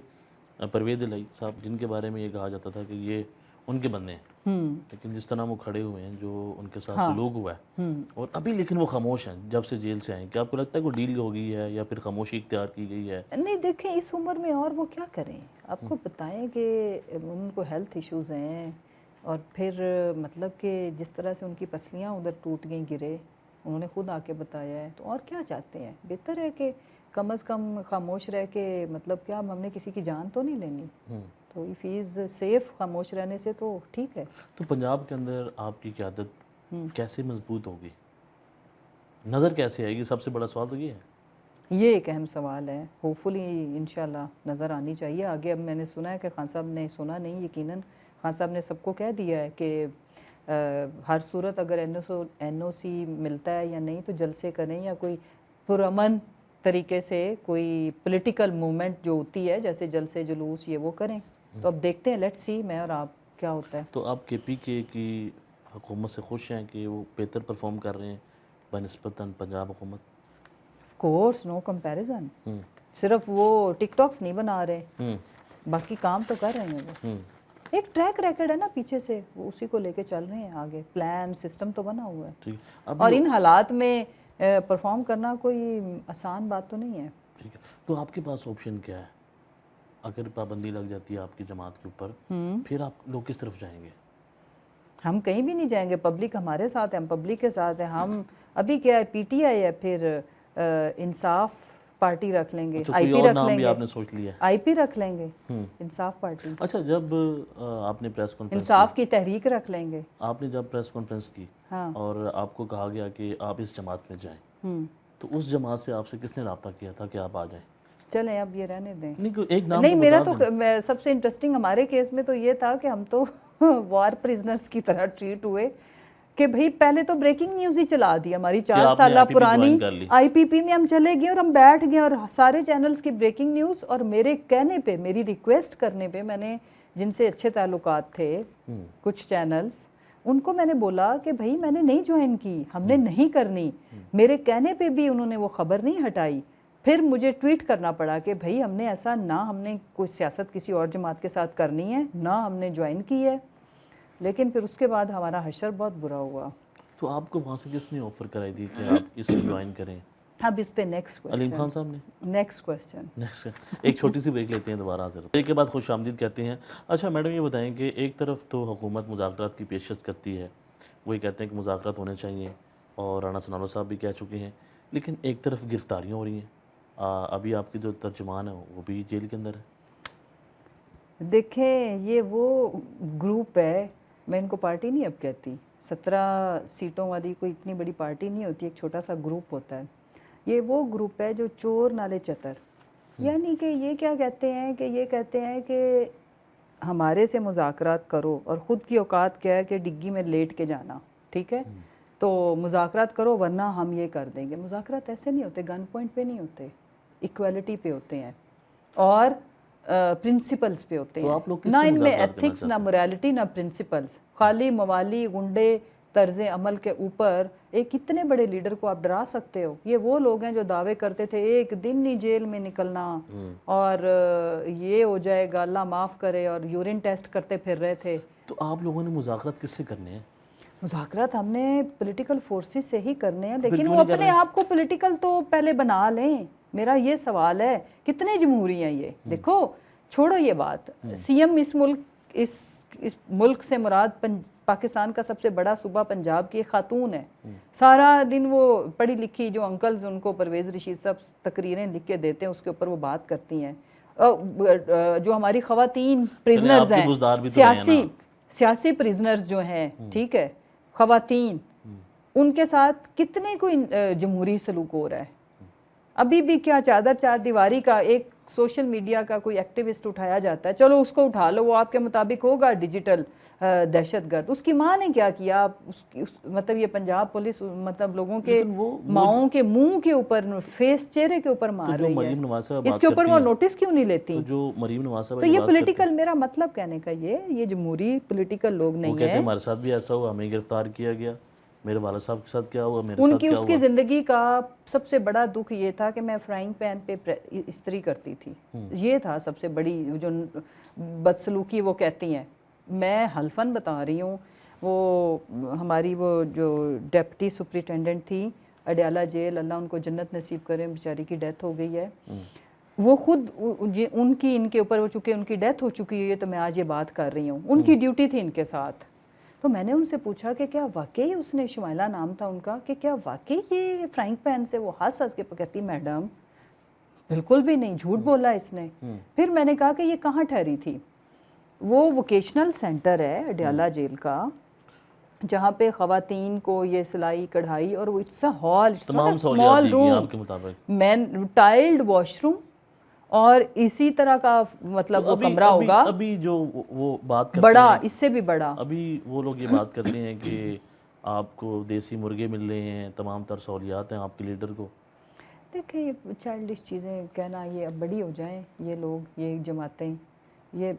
پرویز الہی صاحب جن کے بارے میں یہ کہا جاتا تھا کہ یہ ان کے بندے ہیں, لیکن جس طرح وہ کھڑے ہوئے ہیں, جو ان کے ساتھ سلوک ہوا ہے, اور ابھی لیکن وہ خاموش ہیں جب سے جیل سے آئیں, کیا آپ کو لگتا ہے کوئی ڈیل ہو گئی ہے یا پھر خاموشی اختیار کی گئی ہے؟ نہیں دیکھیں اس عمر میں اور وہ کیا کریں, آپ کو بتائیں کہ ان کو ہیلتھ ایشوز ہیں, اور پھر مطلب کہ جس طرح سے ان کی پسلیاں ادھر ٹوٹ گئیں, گرے, انہوں نے خود آ کے بتایا ہے, تو اور کیا چاہتے ہیں؟ بہتر ہے کہ کم از کم خاموش رہ کے, مطلب کیا ہم نے کسی کی جان تو نہیں لینی, تو اف ہی از سیف خاموش رہنے سے تو ٹھیک ہے. تو پنجاب کے اندر آپ کی قیادت کیسے مضبوط ہوگی, نظر کیسے آئے گی؟ سب سے بڑا سوال تو یہ ہے. یہ ایک اہم سوال ہے, ہوپ فلی انشاءاللہ نظر آنی چاہیے آگے. اب میں نے سنا ہے کہ خان صاحب نے, سنا نہیں یقیناً, خان صاحب نے سب کو کہہ دیا ہے کہ ہر صورت اگر این او سی ملتا ہے یا نہیں تو جلسے کریں, یا کوئی پرامن طریقے سے کوئی پولیٹیکل موومنٹ جو ہوتی ہے جیسے جلسے جلوس یہ وہ کریں. تو اب دیکھتے ہیں, لیٹس سی میں اور آپ کیا ہوتا ہے. تو آپ کے پی کے کی حکومت سے خوش ہیں کہ وہ بہتر پرفارم کر رہے ہیں بنسبتاً پنجاب حکومت؟ Of course, no comparison. صرف وہ ٹک ٹاکس نہیں بنا رہے, باقی کام تو کر رہے ہیں. وہ ایک ٹریک ریکڈ ہے نا پیچھے سے, وہ اسی کو لے کے چل رہے ہیں آگے, پلان سسٹم تو بنا ہوا ہے. اور ان حالات میں پرفارم کرنا کوئی آسان بات تو نہیں ہے. ٹھیک ہے, تو آپ کے پاس آپشن کیا ہے اگر پابندی لگ جاتی ہے آپ کی جماعت کے اوپر؟ پھر آپ لوگ کس طرف جائیں گے؟ ہم کہیں بھی نہیں جائیں گے, پبلک ہمارے ساتھ ہے, ہم پبلک کے ساتھ ہیں. ہم ابھی کیا ہے, پی ٹی آئی ہے, پھر انصاف پارٹی رکھ لیں گے, آئی پی رکھ لیں گے, آپ نے سوچ لیا ہے؟ آئی پی رکھ لیں گے, انصاف پارٹی. اچھا, جب آپ نے پریس کانفرنس انصاف کی تحریک رکھ لیں گے. آپ نے جب پریس کانفرنس کی اور آپ کو کہا گیا کہ آپ اس جماعت میں جائیں, تو اس جماعت سے آپ سے کس نے رابطہ کیا تھا کہ آپ آ جائیں؟ چلیں اب یہ رہنے دیں. نہیں, میرا تو سب سے انٹرسٹنگ ہمارے کیس میں تو یہ تھا کہ ہم تو وار پریزنرز کی طرح ٹریٹ ہوئے, کہ بھئی پہلے تو بریکنگ نیوز ہی چلا دی ہماری 4 سالہ پرانی آئی پی پی میں. ہم چلے گئے اور ہم بیٹھ گئے اور سارے چینلز کی بریکنگ نیوز, اور میرے کہنے پہ, میری ریکویسٹ کرنے پہ, میں نے جن سے اچھے تعلقات تھے کچھ چینلز, ان کو میں نے بولا کہ بھئی میں نے نہیں جوائن کی, ہم نے نہیں کرنی. میرے کہنے پہ بھی انہوں نے وہ خبر نہیں ہٹائی. پھر مجھے ٹویٹ کرنا پڑا کہ بھئی ہم نے ایسا نہ, ہم نے کوئی سیاست کسی اور جماعت کے ساتھ کرنی ہے, نہ ہم نے جوائن کی ہے. لیکن پھر اس کے بعد ہمارا حشر بہت برا ہوا. تو آپ کو وہاں سے کس نے آفر کرائی تھی کہ آپ اس کو جوائن کریں؟ اب اس پہ نیکسٹ کوسچن. علیم خان صاحب نے. Next question. ایک چھوٹی سی بریک لیتے ہیں, دوبارہ حاضر. بریک کے بعد خوش آمدید کہتے ہیں. اچھا میڈم, یہ بتائیں کہ ایک طرف تو حکومت مذاکرات کی پیشکش کرتی ہے, وہی کہتے ہیں کہ مذاکرات ہونے چاہیے, اور رانا ثناء اللہ صاحب بھی کہہ چکے ہیں, لیکن ایک طرف گرفتاریاں ہو رہی ہیں. ابھی آپ کی جو ترجمان ہے وہ بھی جیل کے اندر ہے. دیکھیں یہ وہ گروپ ہے, میں ان کو پارٹی نہیں اب کہتی, 17 سیٹوں والی کوئی اتنی بڑی پارٹی نہیں ہوتی, ایک چھوٹا سا گروپ ہوتا ہے. یہ وہ گروپ ہے جو چور نالے چتر, یعنی کہ یہ کیا کہتے ہیں کہ یہ کہتے ہیں کہ ہمارے سے مذاکرات کرو, اور خود کی اوقات کیا ہے کہ ڈگی میں لیٹ کے جانا. ٹھیک ہے، تو مذاکرات کرو ورنہ ہم یہ کر دیں گے. مذاکرات ایسے نہیں ہوتے، گن پوائنٹ پہ نہیں ہوتے، ایکویلٹی پہ ہوتے ہیں اور پرنسپلز پہ ہوتے تو ہیں. آپ لوگ کس نہ سے ان میں مذاکرات کرنا ایتھکس، نہ چاہتے ہیں؟ موریلٹی، نہ پرنسپلز. خالی موالی گنڈے طرز عمل کے اوپر ایک اتنے بڑے لیڈر کو آپ ڈرا سکتے ہو؟ یہ وہ لوگ ہیں جو دعوے کرتے تھے ایک دن نہیں جیل میں نکلنا اور یہ ہو جائے گا اللہ معاف کرے، اور یورین ٹیسٹ کرتے پھر رہے تھے. تو آپ لوگوں نے مذاکرات کس سے کرنے ہیں؟ مذاکرات ہم نے پولیٹیکل فورسز سے ہی کرنے ہیں، تو پھر لیکن کیوں وہ نہیں کر اپنے رہے؟ آپ کو پولیٹیکل تو پہلے بنا لیں. میرا یہ سوال ہے کتنے جمہوری ہیں یہ؟ دیکھو چھوڑو یہ بات، سی ایم اس ملک سے مراد پاکستان کا سب سے بڑا صوبہ پنجاب کی ایک خاتون ہے. سارا دن وہ پڑھی لکھی جو انکلز ان کو پرویز رشید صاحب تقریریں لکھ کے دیتے ہیں اس کے اوپر وہ بات کرتی ہیں. جو ہماری خواتین پریزنرز آپ کے ہیں، بزدار بھی تو رہے ہیں نا. سیاسی پریزنرز جو ہیں، ٹھیک ہے، خواتین، ان کے ساتھ کتنے کوئی جمہوری سلوک ہو رہا ہے. ابھی بھی کیا چادر چار دیواری کا ایک سوشل میڈیا کا کوئی ایکٹیوسٹ اٹھایا جاتا ہے، چلو اس کو اٹھا لو، وہ آپ کے مطابق ہوگا ڈیجیٹل دہشت گرد. اس کی ماں نے کیا کیا؟ مطلب یہ پنجاب پولیس مطلب لوگوں کے لیکن وہ ماؤں کے منہ کے اوپر، فیس، چہرے کے اوپر مار جو رہی ہے. مریم نواز صاحب اس بات کے اوپر کرتی وہ ہیں، نوٹس کیوں نہیں لیتی؟ تو جو مریم نواز صاحب تو یہ بات کرتی ہیں، پولیٹیکل، میرا مطلب کہنے کا یہ جمہوری پولیٹیکل لوگ وہ نہیں کہتے ہیں ہیں. ہمارے ساتھ بھی ایسا ہوا، ہمیں گرفتار کیا گیا، میرے والد صاحب کے ساتھ کیا ہوا، میرے ان ساتھ کی کیا اس کی ہوا. زندگی کا سب سے بڑا دکھ یہ تھا کہ میں فرائنگ پین پہ استری کرتی تھی. یہ تھا سب سے بڑی جو بدسلوکی وہ کہتی ہیں. میں حلفاً بتا رہی ہوں، وہ ہماری وہ جو ڈیپٹی سپرنٹینڈنٹ تھی اڈیالہ جیل، اللہ ان کو جنت نصیب کرے، بیچاری کی ڈیتھ ہو گئی ہے. وہ خود ان کے اوپر، وہ چونکہ ان کی ڈیتھ ہو چکی ہے تو میں آج یہ بات کر رہی ہوں، ان کی ڈیوٹی تھی ان کے ساتھ. تو میں نے ان سے پوچھا کہ کیا واقعی اس نے، شمائلہ نام تھا ان کا، کہ کیا واقعی یہ فرائنگ پین سے؟ وہ ہنس کے کہتی میڈم بالکل بھی نہیں، جھوٹ بولا اس نے. پھر میں نے کہا کہ یہ کہاں ٹھہری تھی؟ وہ ووکیشنل سینٹر ہے اڈیالہ جیل کا، جہاں پہ خواتین کو یہ سلائی کڑھائی، اور وہ اٹس اے ہال، تمام سہولیات اسمال دی گئی روم، آپ کے مطابق. ٹائلڈ واش روم، اور اسی طرح کا مطلب تو وہ کمرہ ہوگا ابھی جو وہ بات کرتے بڑا، ہیں، اس سے بھی بڑا. ابھی وہ لوگ یہ بات کرتے ہیں کہ آپ کو دیسی مرغے مل رہے ہیں، تمام تر سہولیات ہیں آپ کے لیڈر کو. دیکھیں یہ چائلڈش چیزیں کہنا، یہ اب بڑی ہو جائیں یہ لوگ، یہ جماعتیں، یہ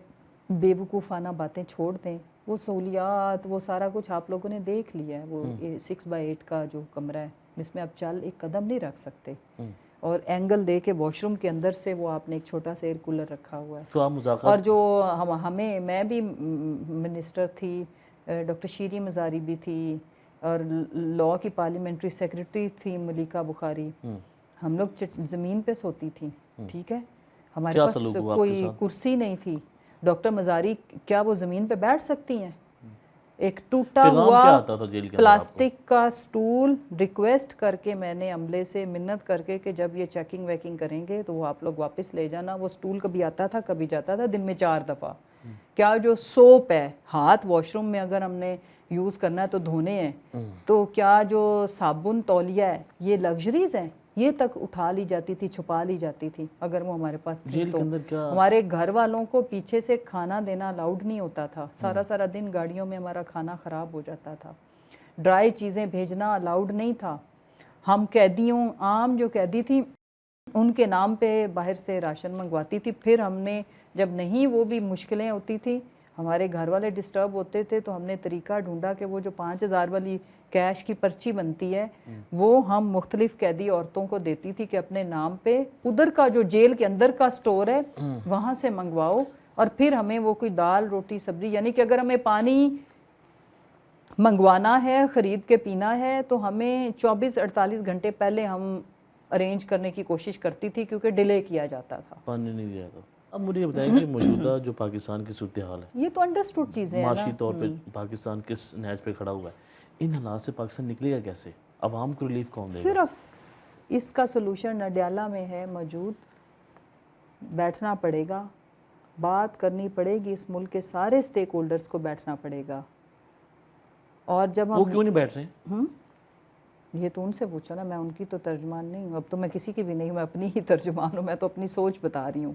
بے وقوفانہ باتیں چھوڑ دیں. وہ سہولیات، وہ سارا کچھ آپ لوگوں نے دیکھ لیا ہے. وہ 6x8 کا جو کمرہ ہے جس میں آپ چل ایک قدم نہیں رکھ سکتے، اور اینگل دے کے واش روم کے اندر سے وہ آپ نے ایک چھوٹا سا ایئر کولر رکھا ہوا ہے. تو آپ اور مذاکرات جو میں بھی منسٹر تھی، ڈاکٹر شیری مزاری بھی تھی، اور لاء کی پارلیمنٹری سیکرٹری تھی ملیکہ بخاری. ہم لوگ زمین پہ سوتی تھیں، ٹھیک ہے، ہمارے کیا پاس سلوک ہوا آپ کے کوئی ساتھ؟ کرسی نہیں تھی. ڈاکٹر مزاری کیا وہ زمین پہ بیٹھ سکتی ہیں؟ ایک ٹوٹا پیغام ہوا کیا آتا تھا جیل کے اندر آپ کو؟ پلاسٹک کا سٹول ریکویسٹ کر کے میں نے عملے سے منت کر کے کہ جب یہ چیکنگ ویکنگ کریں گے تو وہ آپ لوگ واپس لے جانا. وہ سٹول کبھی آتا تھا کبھی جاتا تھا، دن میں 4 دفعہ. کیا جو سوپ ہے، ہاتھ واش روم میں اگر ہم نے یوز کرنا ہے تو دھونے ہیں، تو کیا جو صابن تولیہ ہے یہ لگژریز ہیں؟ یہ تک اٹھا لی جاتی تھی، چھپا لی جاتی تھی اگر وہ ہمارے پاس تھی جیل تو. کے اندر کیا ہمارے گھر والوں کو پیچھے سے کھانا دینا الاؤڈ نہیں ہوتا تھا. سارا دن گاڑیوں میں ہمارا کھانا خراب ہو جاتا تھا. ڈرائی چیزیں بھیجنا الاؤڈ نہیں تھا. ہم قیدیوں، عام جو قیدی تھی ان کے نام پہ باہر سے راشن منگواتی تھی. پھر ہم نے جب نہیں، وہ بھی مشکلیں ہوتی تھی، ہمارے گھر والے ڈسٹرب ہوتے تھے، تو ہم نے طریقہ ڈھونڈا کہ وہ جو 5000 والی کیش کی پرچی بنتی ہے وہ ہم مختلف قیدی عورتوں کو دیتی تھی کہ اپنے نام پہ ادھر کا جو جیل کے اندر کا سٹور ہے وہاں سے منگواؤ، اور پھر ہمیں وہ کوئی دال روٹی سبزی، یعنی کہ اگر ہمیں پانی منگوانا ہے، خرید کے پینا ہے، تو ہمیں 24-48 گھنٹے پہلے ہم ارینج کرنے کی کوشش کرتی تھی کیونکہ ڈیلے کیا جاتا تھا. پانی نہیں دیا تھا. اب مجھے یہ بتائیں کہ موجودہ جو پاکستان کی صورتحال ہے، یہ تو انڈرسٹوڈ چیزیں ہیں نا. معاشی طور پہ پاکستان کس نہج پہ کھڑا ہوا ہے، ان حالات سے پاکستان نکلے گا کیسے؟ عوام کو ریلیف کون دے گا؟ صرف اس کا سلوشن اڈیالہ میں ہے موجود. بیٹھنا پڑے گا، بات کرنی پڑے گی، اس ملک کے سارے سٹیک ہولڈرز کو بیٹھنا پڑے گا. اور جب وہ ہم کیوں نہیں بیٹھ رہے ہیں؟ یہ تو ان سے پوچھا نا، میں ان کی تو ترجمان نہیں ہوں. اب تو میں کسی کی بھی نہیں ہوں، میں اپنی ہی ترجمان ہوں. میں تو اپنی سوچ بتا رہی ہوں.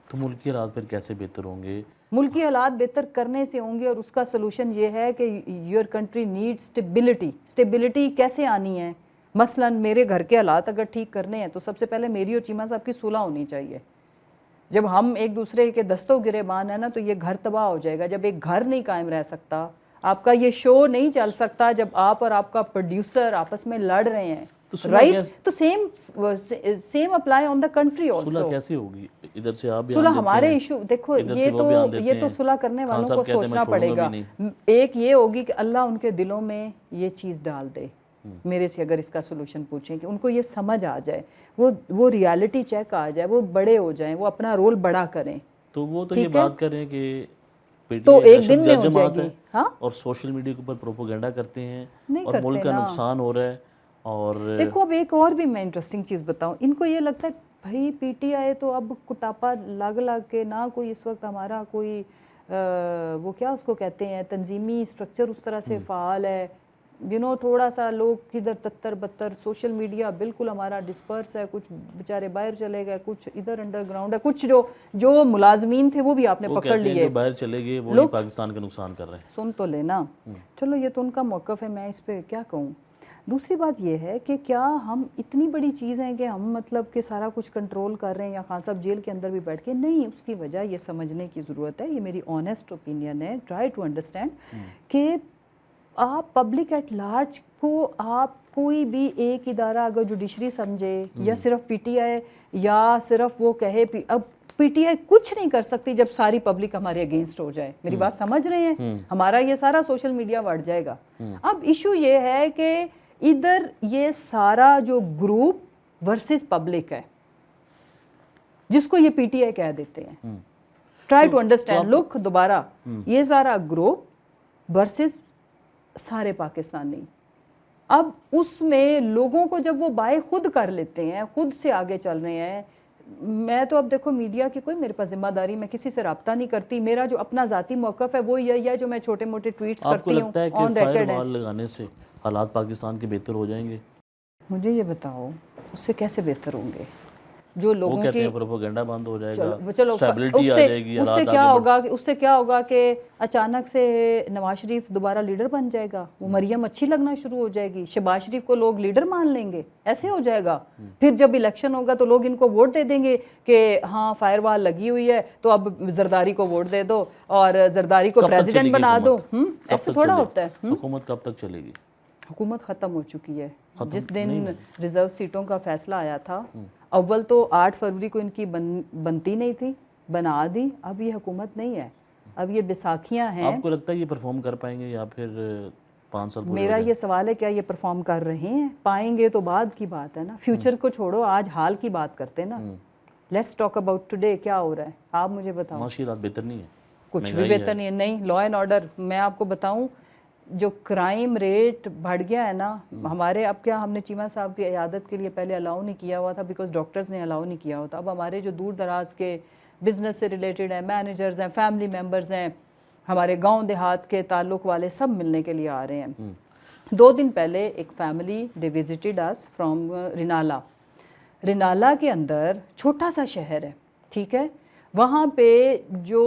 تو ملک کے حالات پھر کیسے بہتر ہوں گے ملکی حالات بہتر کرنے سے ہوں گے، اور اس کا سلوشن یہ ہے کہ your country need stability. Stability کیسے آنی ہے؟ مثلا میرے گھر کے حالات اگر ٹھیک کرنے ہیں تو سب سے پہلے میری اور چیمہ صاحب کی صلح ہونی چاہیے. جب ہم ایک دوسرے کے دستوں گریبان ہیں نا تو یہ گھر تباہ ہو جائے گا. جب ایک گھر نہیں قائم رہ سکتا، آپ کا یہ شو نہیں چل سکتا جب آپ اور آپ کا پروڈیوسر آپس میں لڑ رہے ہیں، رائٹ؟ تو same apply on the country also. صلح کیسے ہوگی؟ ادھر سے آپ صلح ہمارے ایشو دیکھو، یہ تو صلح کرنے والوں کو سوچنا پڑے گا. ایک یہ ہوگی کہ اللہ ان کے دلوں میں یہ چیز ڈال دے. میرے سے اگر اس کا سولوشن پوچھیں کہ ان کو یہ سمجھ آ جائے، وہ ریالٹی چیک آ جائے، وہ بڑے ہو جائیں، وہ اپنا رول بڑا کریں. تو وہ تو یہ بات کریں کہ تو ایک دن میں ہو جائے گی. ہاں، اور سوشل میڈیا کے اوپر پروپیگنڈا کرتے ہیں اور ملک کا نقصان ہو رہا ہے. اور دیکھو اب ایک اور بھی میں انٹرسٹنگ چیز بتاؤں، ان کو یہ لگتا ہے بھائی پی ٹی آئی تو اب کٹاپا لگ کے نہ کوئی اس وقت ہمارا کوئی وہ کیا اس کو کہتے ہیں تنظیمی اسٹرکچر اس طرح سے فعال ہے. تھوڑا سا لوگ کدھر تتر بتر، سوشل میڈیا بالکل ہمارا ڈسپرس ہے، کچھ بیچارے باہر چلے گئے، کچھ ادھر انڈر گراؤنڈ ہے، کچھ جو ملازمین تھے وہ بھی آپ نے پکڑ لیے. جو باہر چلے گئے وہ پاکستان کا نقصان کر رہے ہیں. سن تو لینا، چلو یہ تو ان کا موقف ہے، میں اس پہ کیا کہوں. دوسری بات یہ ہے کہ کیا ہم اتنی بڑی چیز ہیں کہ ہم مطلب کہ سارا کچھ کنٹرول کر رہے ہیں، یا خان صاحب جیل کے اندر بھی بیٹھ کے نہیں. اس کی وجہ یہ سمجھنے کی ضرورت ہے، یہ میری آنیسٹ اوپینین ہے، ٹرائی ٹو انڈرسٹینڈ کہ آپ پبلک ایٹ لارج کو آپ کوئی بھی ایک ادارہ اگر جوڈیشری سمجھے یا صرف پی ٹی آئی یا صرف وہ کہے اب پی ٹی آئی کچھ نہیں کر سکتی جب ساری پبلک ہمارے اگینسٹ ہو جائے. میری بات سمجھ رہے ہیں؟ ہمارا یہ سارا سوشل میڈیا بڑھ جائے گا. اب ایشو یہ ہے کہ ادھر یہ سارا جو گروپ ورسز پبلک ہے جس کو یہ پی ٹی آئی کہہ دیتے ہیں. ٹرائی ٹو انڈرسٹینڈ، لک دوبارہ یہ سارا گروپ ورسز سارے پاکستانی. اب اس میں لوگوں کو جب وہ بائے خود کر لیتے ہیں، خود سے آگے چل رہے ہیں. میں تو اب دیکھو میڈیا کی کوئی میرے پاس ذمہ داری، میں کسی سے رابطہ نہیں کرتی. میرا جو اپنا ذاتی موقف ہے وہ یہی ہے جو میں چھوٹے موٹے ٹویٹس کرتی ہوں. آپ کو لگتا ہے کہ فائر وال لگانے سے حالات پاکستان کے بہتر ہو جائیں گے؟ مجھے یہ بتاؤ اس سے کیسے بہتر ہوں گے؟ جو لوگوں کی کہتے ہیں پروپیگنڈا بند ہو جائے گا، چلو اسٹیبلٹی آ جائے گی. اس سے کیا ہوگا کہ اچانک سے نواز شریف دوبارہ لیڈر بن جائے گا، وہ مریم اچھی لگنا شروع ہو جائے گی، شہباز شریف کو لوگ لیڈر مان لیں گے، ایسے ہو جائے گا. پھر جب الیکشن ہوگا تو لوگ ان کو ووٹ دے دیں گے کہ ہاں فائر وال لگی ہوئی ہے تو اب زرداری کو ووٹ دے دو اور زرداری کو پریزیڈنٹ بنا دو. ایسے تھوڑا ہوتا ہے. حکومت کب تک چلے گی؟ حکومت ختم ہو چکی ہے. جس دن ریزرو سیٹوں کا فیصلہ آیا تھا، اول تو 8 فروری کو ان کی بنتی نہیں تھی، بنا دی. اب یہ حکومت نہیں ہے، اب یہ بیساکھیاں ہیں. آپ کو لگتا ہے یہ پرفارم کر پائیں گے یا پھر 5 سال؟ میرا یہ سوال ہے کیا یہ پرفارم کر رہے ہیں؟ پائیں گے تو بعد کی بات ہے نا. فیوچر کو چھوڑو، آج حال کی بات کرتے نا. Let's talk about today. کیا ہو رہا ہے آپ مجھے بتاؤ. معاشی حالات بہتر نہیں ہے، کچھ بھی بہتر نہیں ہے. نہیں، لا اینڈ آرڈر میں آپ کو بتاؤں جو کرائم ریٹ بڑھ گیا ہے نا ہمارے. اب کیا ہم نے چیمہ صاحب کی عیادت کے لیے پہلے الاؤ نہیں کیا ہوا تھا بیکاز ڈاکٹرز نے الاؤ نہیں کیا ہوتا. اب ہمارے جو دور دراز کے بزنس سے ریلیٹڈ ہیں، مینیجرز ہیں، فیملی ممبرز ہیں، ہمارے گاؤں دیہات کے تعلق والے سب ملنے کے لیے آ رہے ہیں. 2 دن پہلے ایک family they visited us from Renala. Renala کے اندر چھوٹا سا شہر ہے، ٹھیک ہے. وہاں پہ جو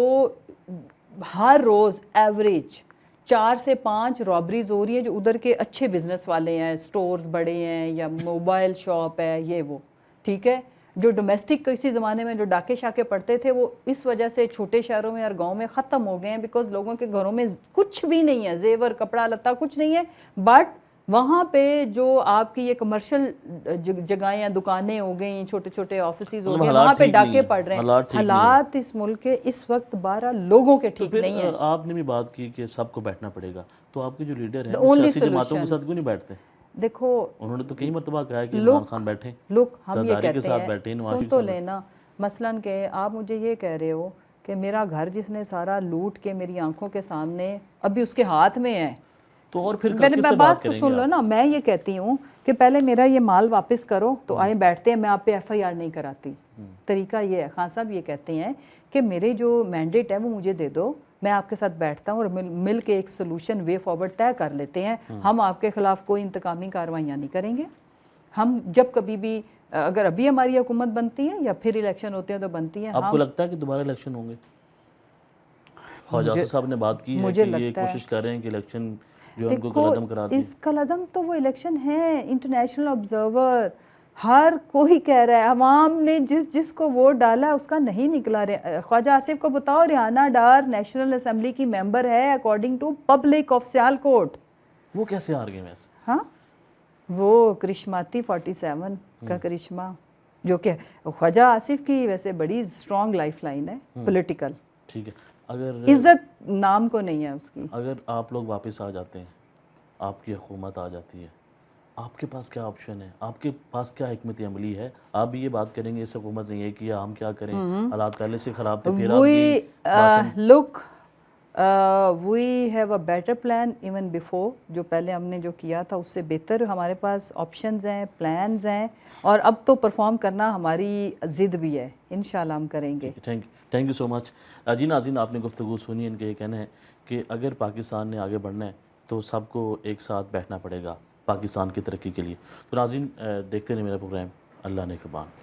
ہر روز ایوریج 4 سے 5 رابریز ہو رہی ہیں جو ادھر کے اچھے بزنس والے ہیں، سٹورز بڑے ہیں یا موبائل شاپ ہے یہ وہ، ٹھیک ہے. جو ڈومیسٹک کسی زمانے میں جو ڈاکے شاکے پڑتے تھے وہ اس وجہ سے چھوٹے شہروں میں اور گاؤں میں ختم ہو گئے ہیں بیکاز لوگوں کے گھروں میں کچھ بھی نہیں ہے، زیور کپڑا لتا کچھ نہیں ہے. بٹ وہاں پہ جو آپ کی یہ کمرشل جگہیں ہیں، دکانیں ہو گئیں، چھوٹے چھوٹے آفیسز ہو گئے، وہاں پہ ڈاکے پڑ رہے ہیں. حالات اس ملک کے اس وقت 12 لوگوں کے ٹھیک نہیں ہیں. آپ نے بھی بات کی کہ سب کو بیٹھنا پڑے گا، تو آپ کے جو لیڈر ہیں وہ سیاسی جماعتوں کے ساتھ کیوں نہیں بیٹھتے؟ دیکھو انہوں نے تو کئی مرتبہ کہا ہے کہ عمران خان بیٹھیں، ہم یہ کہتے ہیں سن تو لینا. مثلاً کہ آپ مجھے یہ کہہ رہے ہو کہ میرا گھر جس نے سارا لوٹ کے میری آنکھوں کے سامنے ابھی اس کے ہاتھ میں ہے، تو اور پھر بات تو سن لو نا. میں یہ کہتی ہوں کہ پہلے میرا یہ مال واپس کرو تو آئیں بیٹھتے ہیں. میں آپ پہ ایف آئی آر نہیں کراتی. طریقہ یہ ہے. خان صاحب یہ کہتے ہیں کہ میرے جو مینڈیٹ ہے وہ مجھے دے دو، میں آپ کے ساتھ بیٹھتا ہوں اور مل کے ایک سلوشن وے فارورڈ طے کر لیتے ہیں. ہم آپ کے خلاف کوئی انتقامی کارروائیاں نہیں کریں گے. ہم جب کبھی بھی اگر ابھی ہماری حکومت بنتی ہے یا پھر الیکشن ہوتے ہیں تو بنتی ہے. آپ کو لگتا ہے کہ دوبارہ الیکشن ہوں گے؟ خواجہ آصف صاحب نے بات کی ہے مجھے کہ یہ لگتا ہے کوشش کر رہے ہیں کہ الیکشن جو ہے ان کو دیکھو کلعدم قرار دیں. اس کلعدم تو وہ الیکشن ہے، انٹرنیشنل آبزرور ہر کوئی کہہ رہا ہے، عوام نے جس کو ووٹ ڈالا ہے اس کا نہیں نکلا. خواجہ آصف کو بتاؤ، ریحانہ ڈار نیشنل اسمبلی کی ممبر ہے according to public of Sialkot. وہ کیسے ہار گئے ویسے؟ ہاں وہ کرشماتی 47 کا کرشمہ، جو کہ خواجہ آصف کی ویسے بڑی اسٹرانگ لائف لائن ہے پولیٹیکل. ٹھیک ہے، اگر عزت نام کو نہیں ہے اس کی. اگر آپ لوگ واپس آ جاتے ہیں، آپ کی حکومت آ جاتی ہے، آپ کے پاس کیا آپشن ہے؟ آپ کے پاس کیا حکمت عملی ہے؟ آپ بھی یہ بات کریں گے اس حکومت نے یہ کیا، ہم کیا کریں، حالات پہلے سے خراب تھے، پھر آپ یہ look we have a better plan even before. جو پہلے ہم نے جو کیا تھا اس سے بہتر ہمارے پاس آپشنز ہیں، پلانز ہیں، اور اب تو پرفارم کرنا ہماری ضد بھی ہے. انشاءاللہ ہم کریں گے. تھینک یو سو مچ. جی ناظرین، آپ نے گفتگو سنی. ان کا یہ کہنا ہے کہ اگر پاکستان نے آگے بڑھنا ہے تو سب کو ایک ساتھ بیٹھنا پڑے گا پاکستان کی ترقی کے لیے. تو ناظرین، دیکھتے رہیں میرا پروگرام. اللہ نے نگہبان.